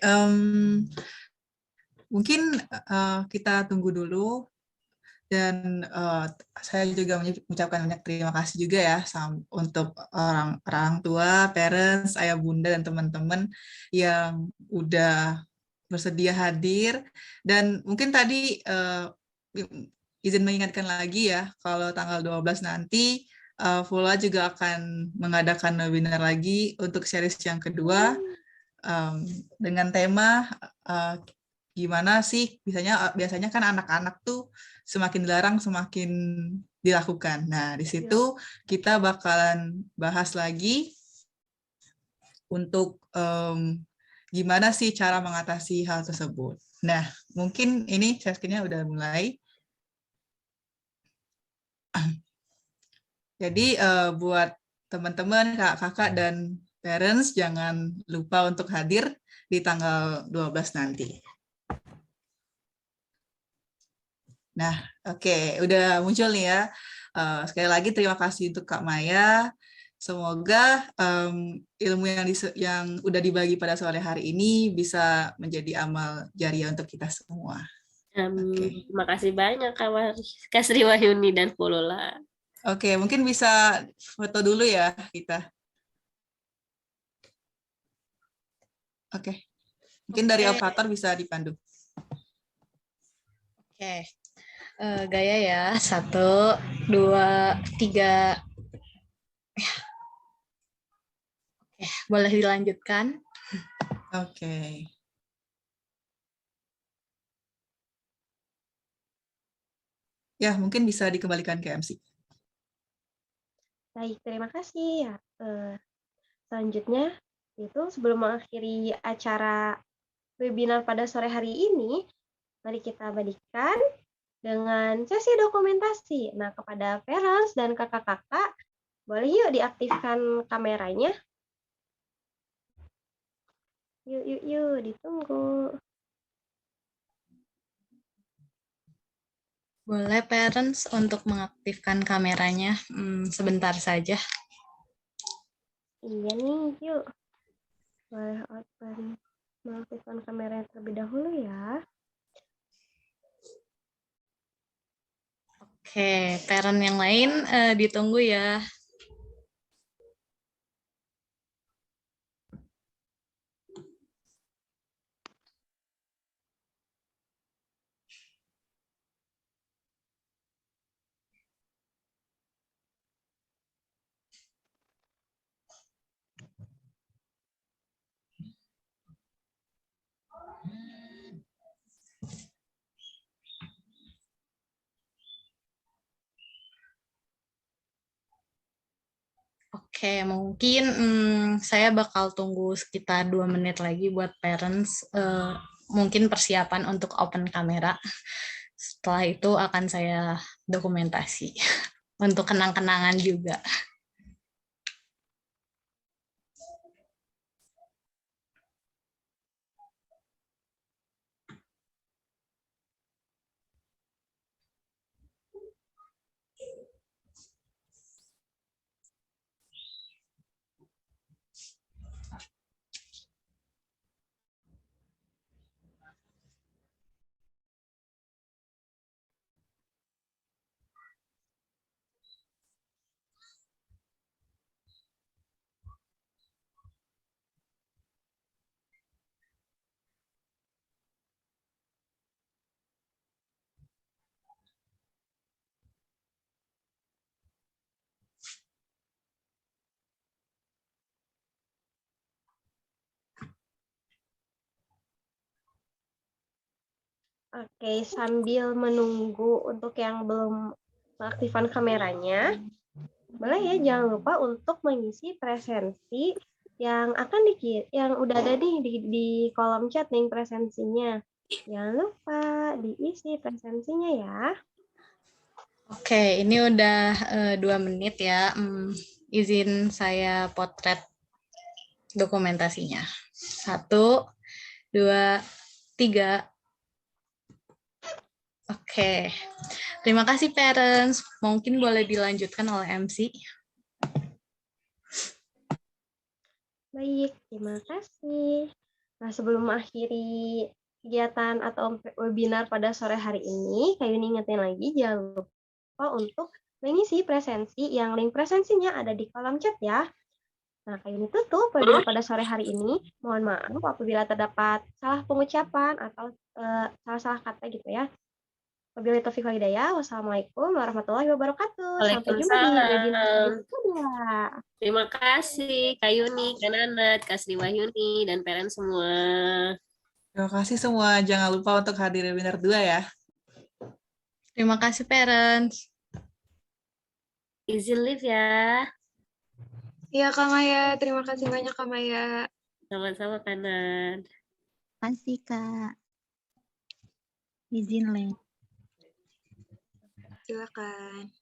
mungkin kita tunggu dulu. Dan saya juga mengucapkan banyak terima kasih juga ya untuk orang tua, parents, ayah bunda, dan teman-teman yang udah bersedia hadir. Dan mungkin tadi izin mengingatkan lagi ya, kalau tanggal 12 nanti Vola juga akan mengadakan webinar lagi untuk series yang kedua dengan tema gimana sih biasanya kan anak-anak tuh semakin dilarang semakin dilakukan. Nah, di situ kita bakalan bahas lagi untuk gimana sih cara mengatasi hal tersebut. Nah, mungkin ini sesinya udah mulai. Jadi buat teman-teman, kakak-kakak, dan parents jangan lupa untuk hadir di tanggal 12 nanti. Nah, oke, udah muncul nih ya. Sekali lagi terima kasih untuk Kak Maya. Semoga ilmu yang udah dibagi pada sore hari ini bisa menjadi amal jariah untuk kita semua. Terima kasih banyak Kak Sri Wahyuni dan Polola. Oke, mungkin bisa foto dulu ya kita. Oke, mungkin dari operator bisa dipandu. Oke. Gaya ya, 1, 2, 3. Oke, boleh dilanjutkan. Oke. Ya, mungkin bisa dikembalikan ke MC. Baik, terima kasih ya. Selanjutnya, itu sebelum mengakhiri acara webinar pada sore hari ini, mari kita balikan dengan sesi dokumentasi. Nah, kepada parents dan kakak-kakak, boleh yuk diaktifkan kameranya. Yuk, ditunggu. Boleh parents untuk mengaktifkan kameranya sebentar saja. Iya nih, yuk. Boleh mengaktifkan kamera terlebih dahulu ya. Oke, parent yang lain ditunggu ya. Oke, mungkin saya bakal tunggu sekitar 2 menit lagi buat parents mungkin persiapan untuk open kamera. Setelah itu akan saya dokumentasi untuk kenang-kenangan juga. Oke, sambil menunggu untuk yang belum mengaktifkan kameranya, boleh ya jangan lupa untuk mengisi presensi yang akan yang udah ada nih di kolom chat nih presensinya. Jangan lupa diisi presensinya ya. Oke, ini udah 2 menit ya. Izin saya potret dokumentasinya. 1, 2, 3. Oke, terima kasih parents. Mungkin boleh dilanjutkan oleh MC. Baik, terima kasih. Nah, sebelum mengakhiri kegiatan atau webinar pada sore hari ini, Kak Yuni ingetin lagi jangan lupa untuk mengisi presensi yang link presensinya ada di kolom chat ya. Nah, Kak Yuni tutup webinar pada sore hari ini. Mohon maaf apabila terdapat salah pengucapan atau salah-salah kata gitu ya. Wabillahi taufiq wal hidayah. Wassalamualaikum warahmatullahi wabarakatuh. Sampai jumpa di webinar Waalaikumsalam. berikutnya. Terima kasih Kak Yuni, Kak Nanat, Kak Sri Wahyuni, dan parents semua. Terima kasih semua. Jangan lupa untuk hadir webinar 2 ya. Terima kasih parents. Izin live ya. Iya Kak Maya, terima kasih banyak Kak Maya. Sama-sama Kak Nat. Kasih Kak. Izin, Le. Silakan.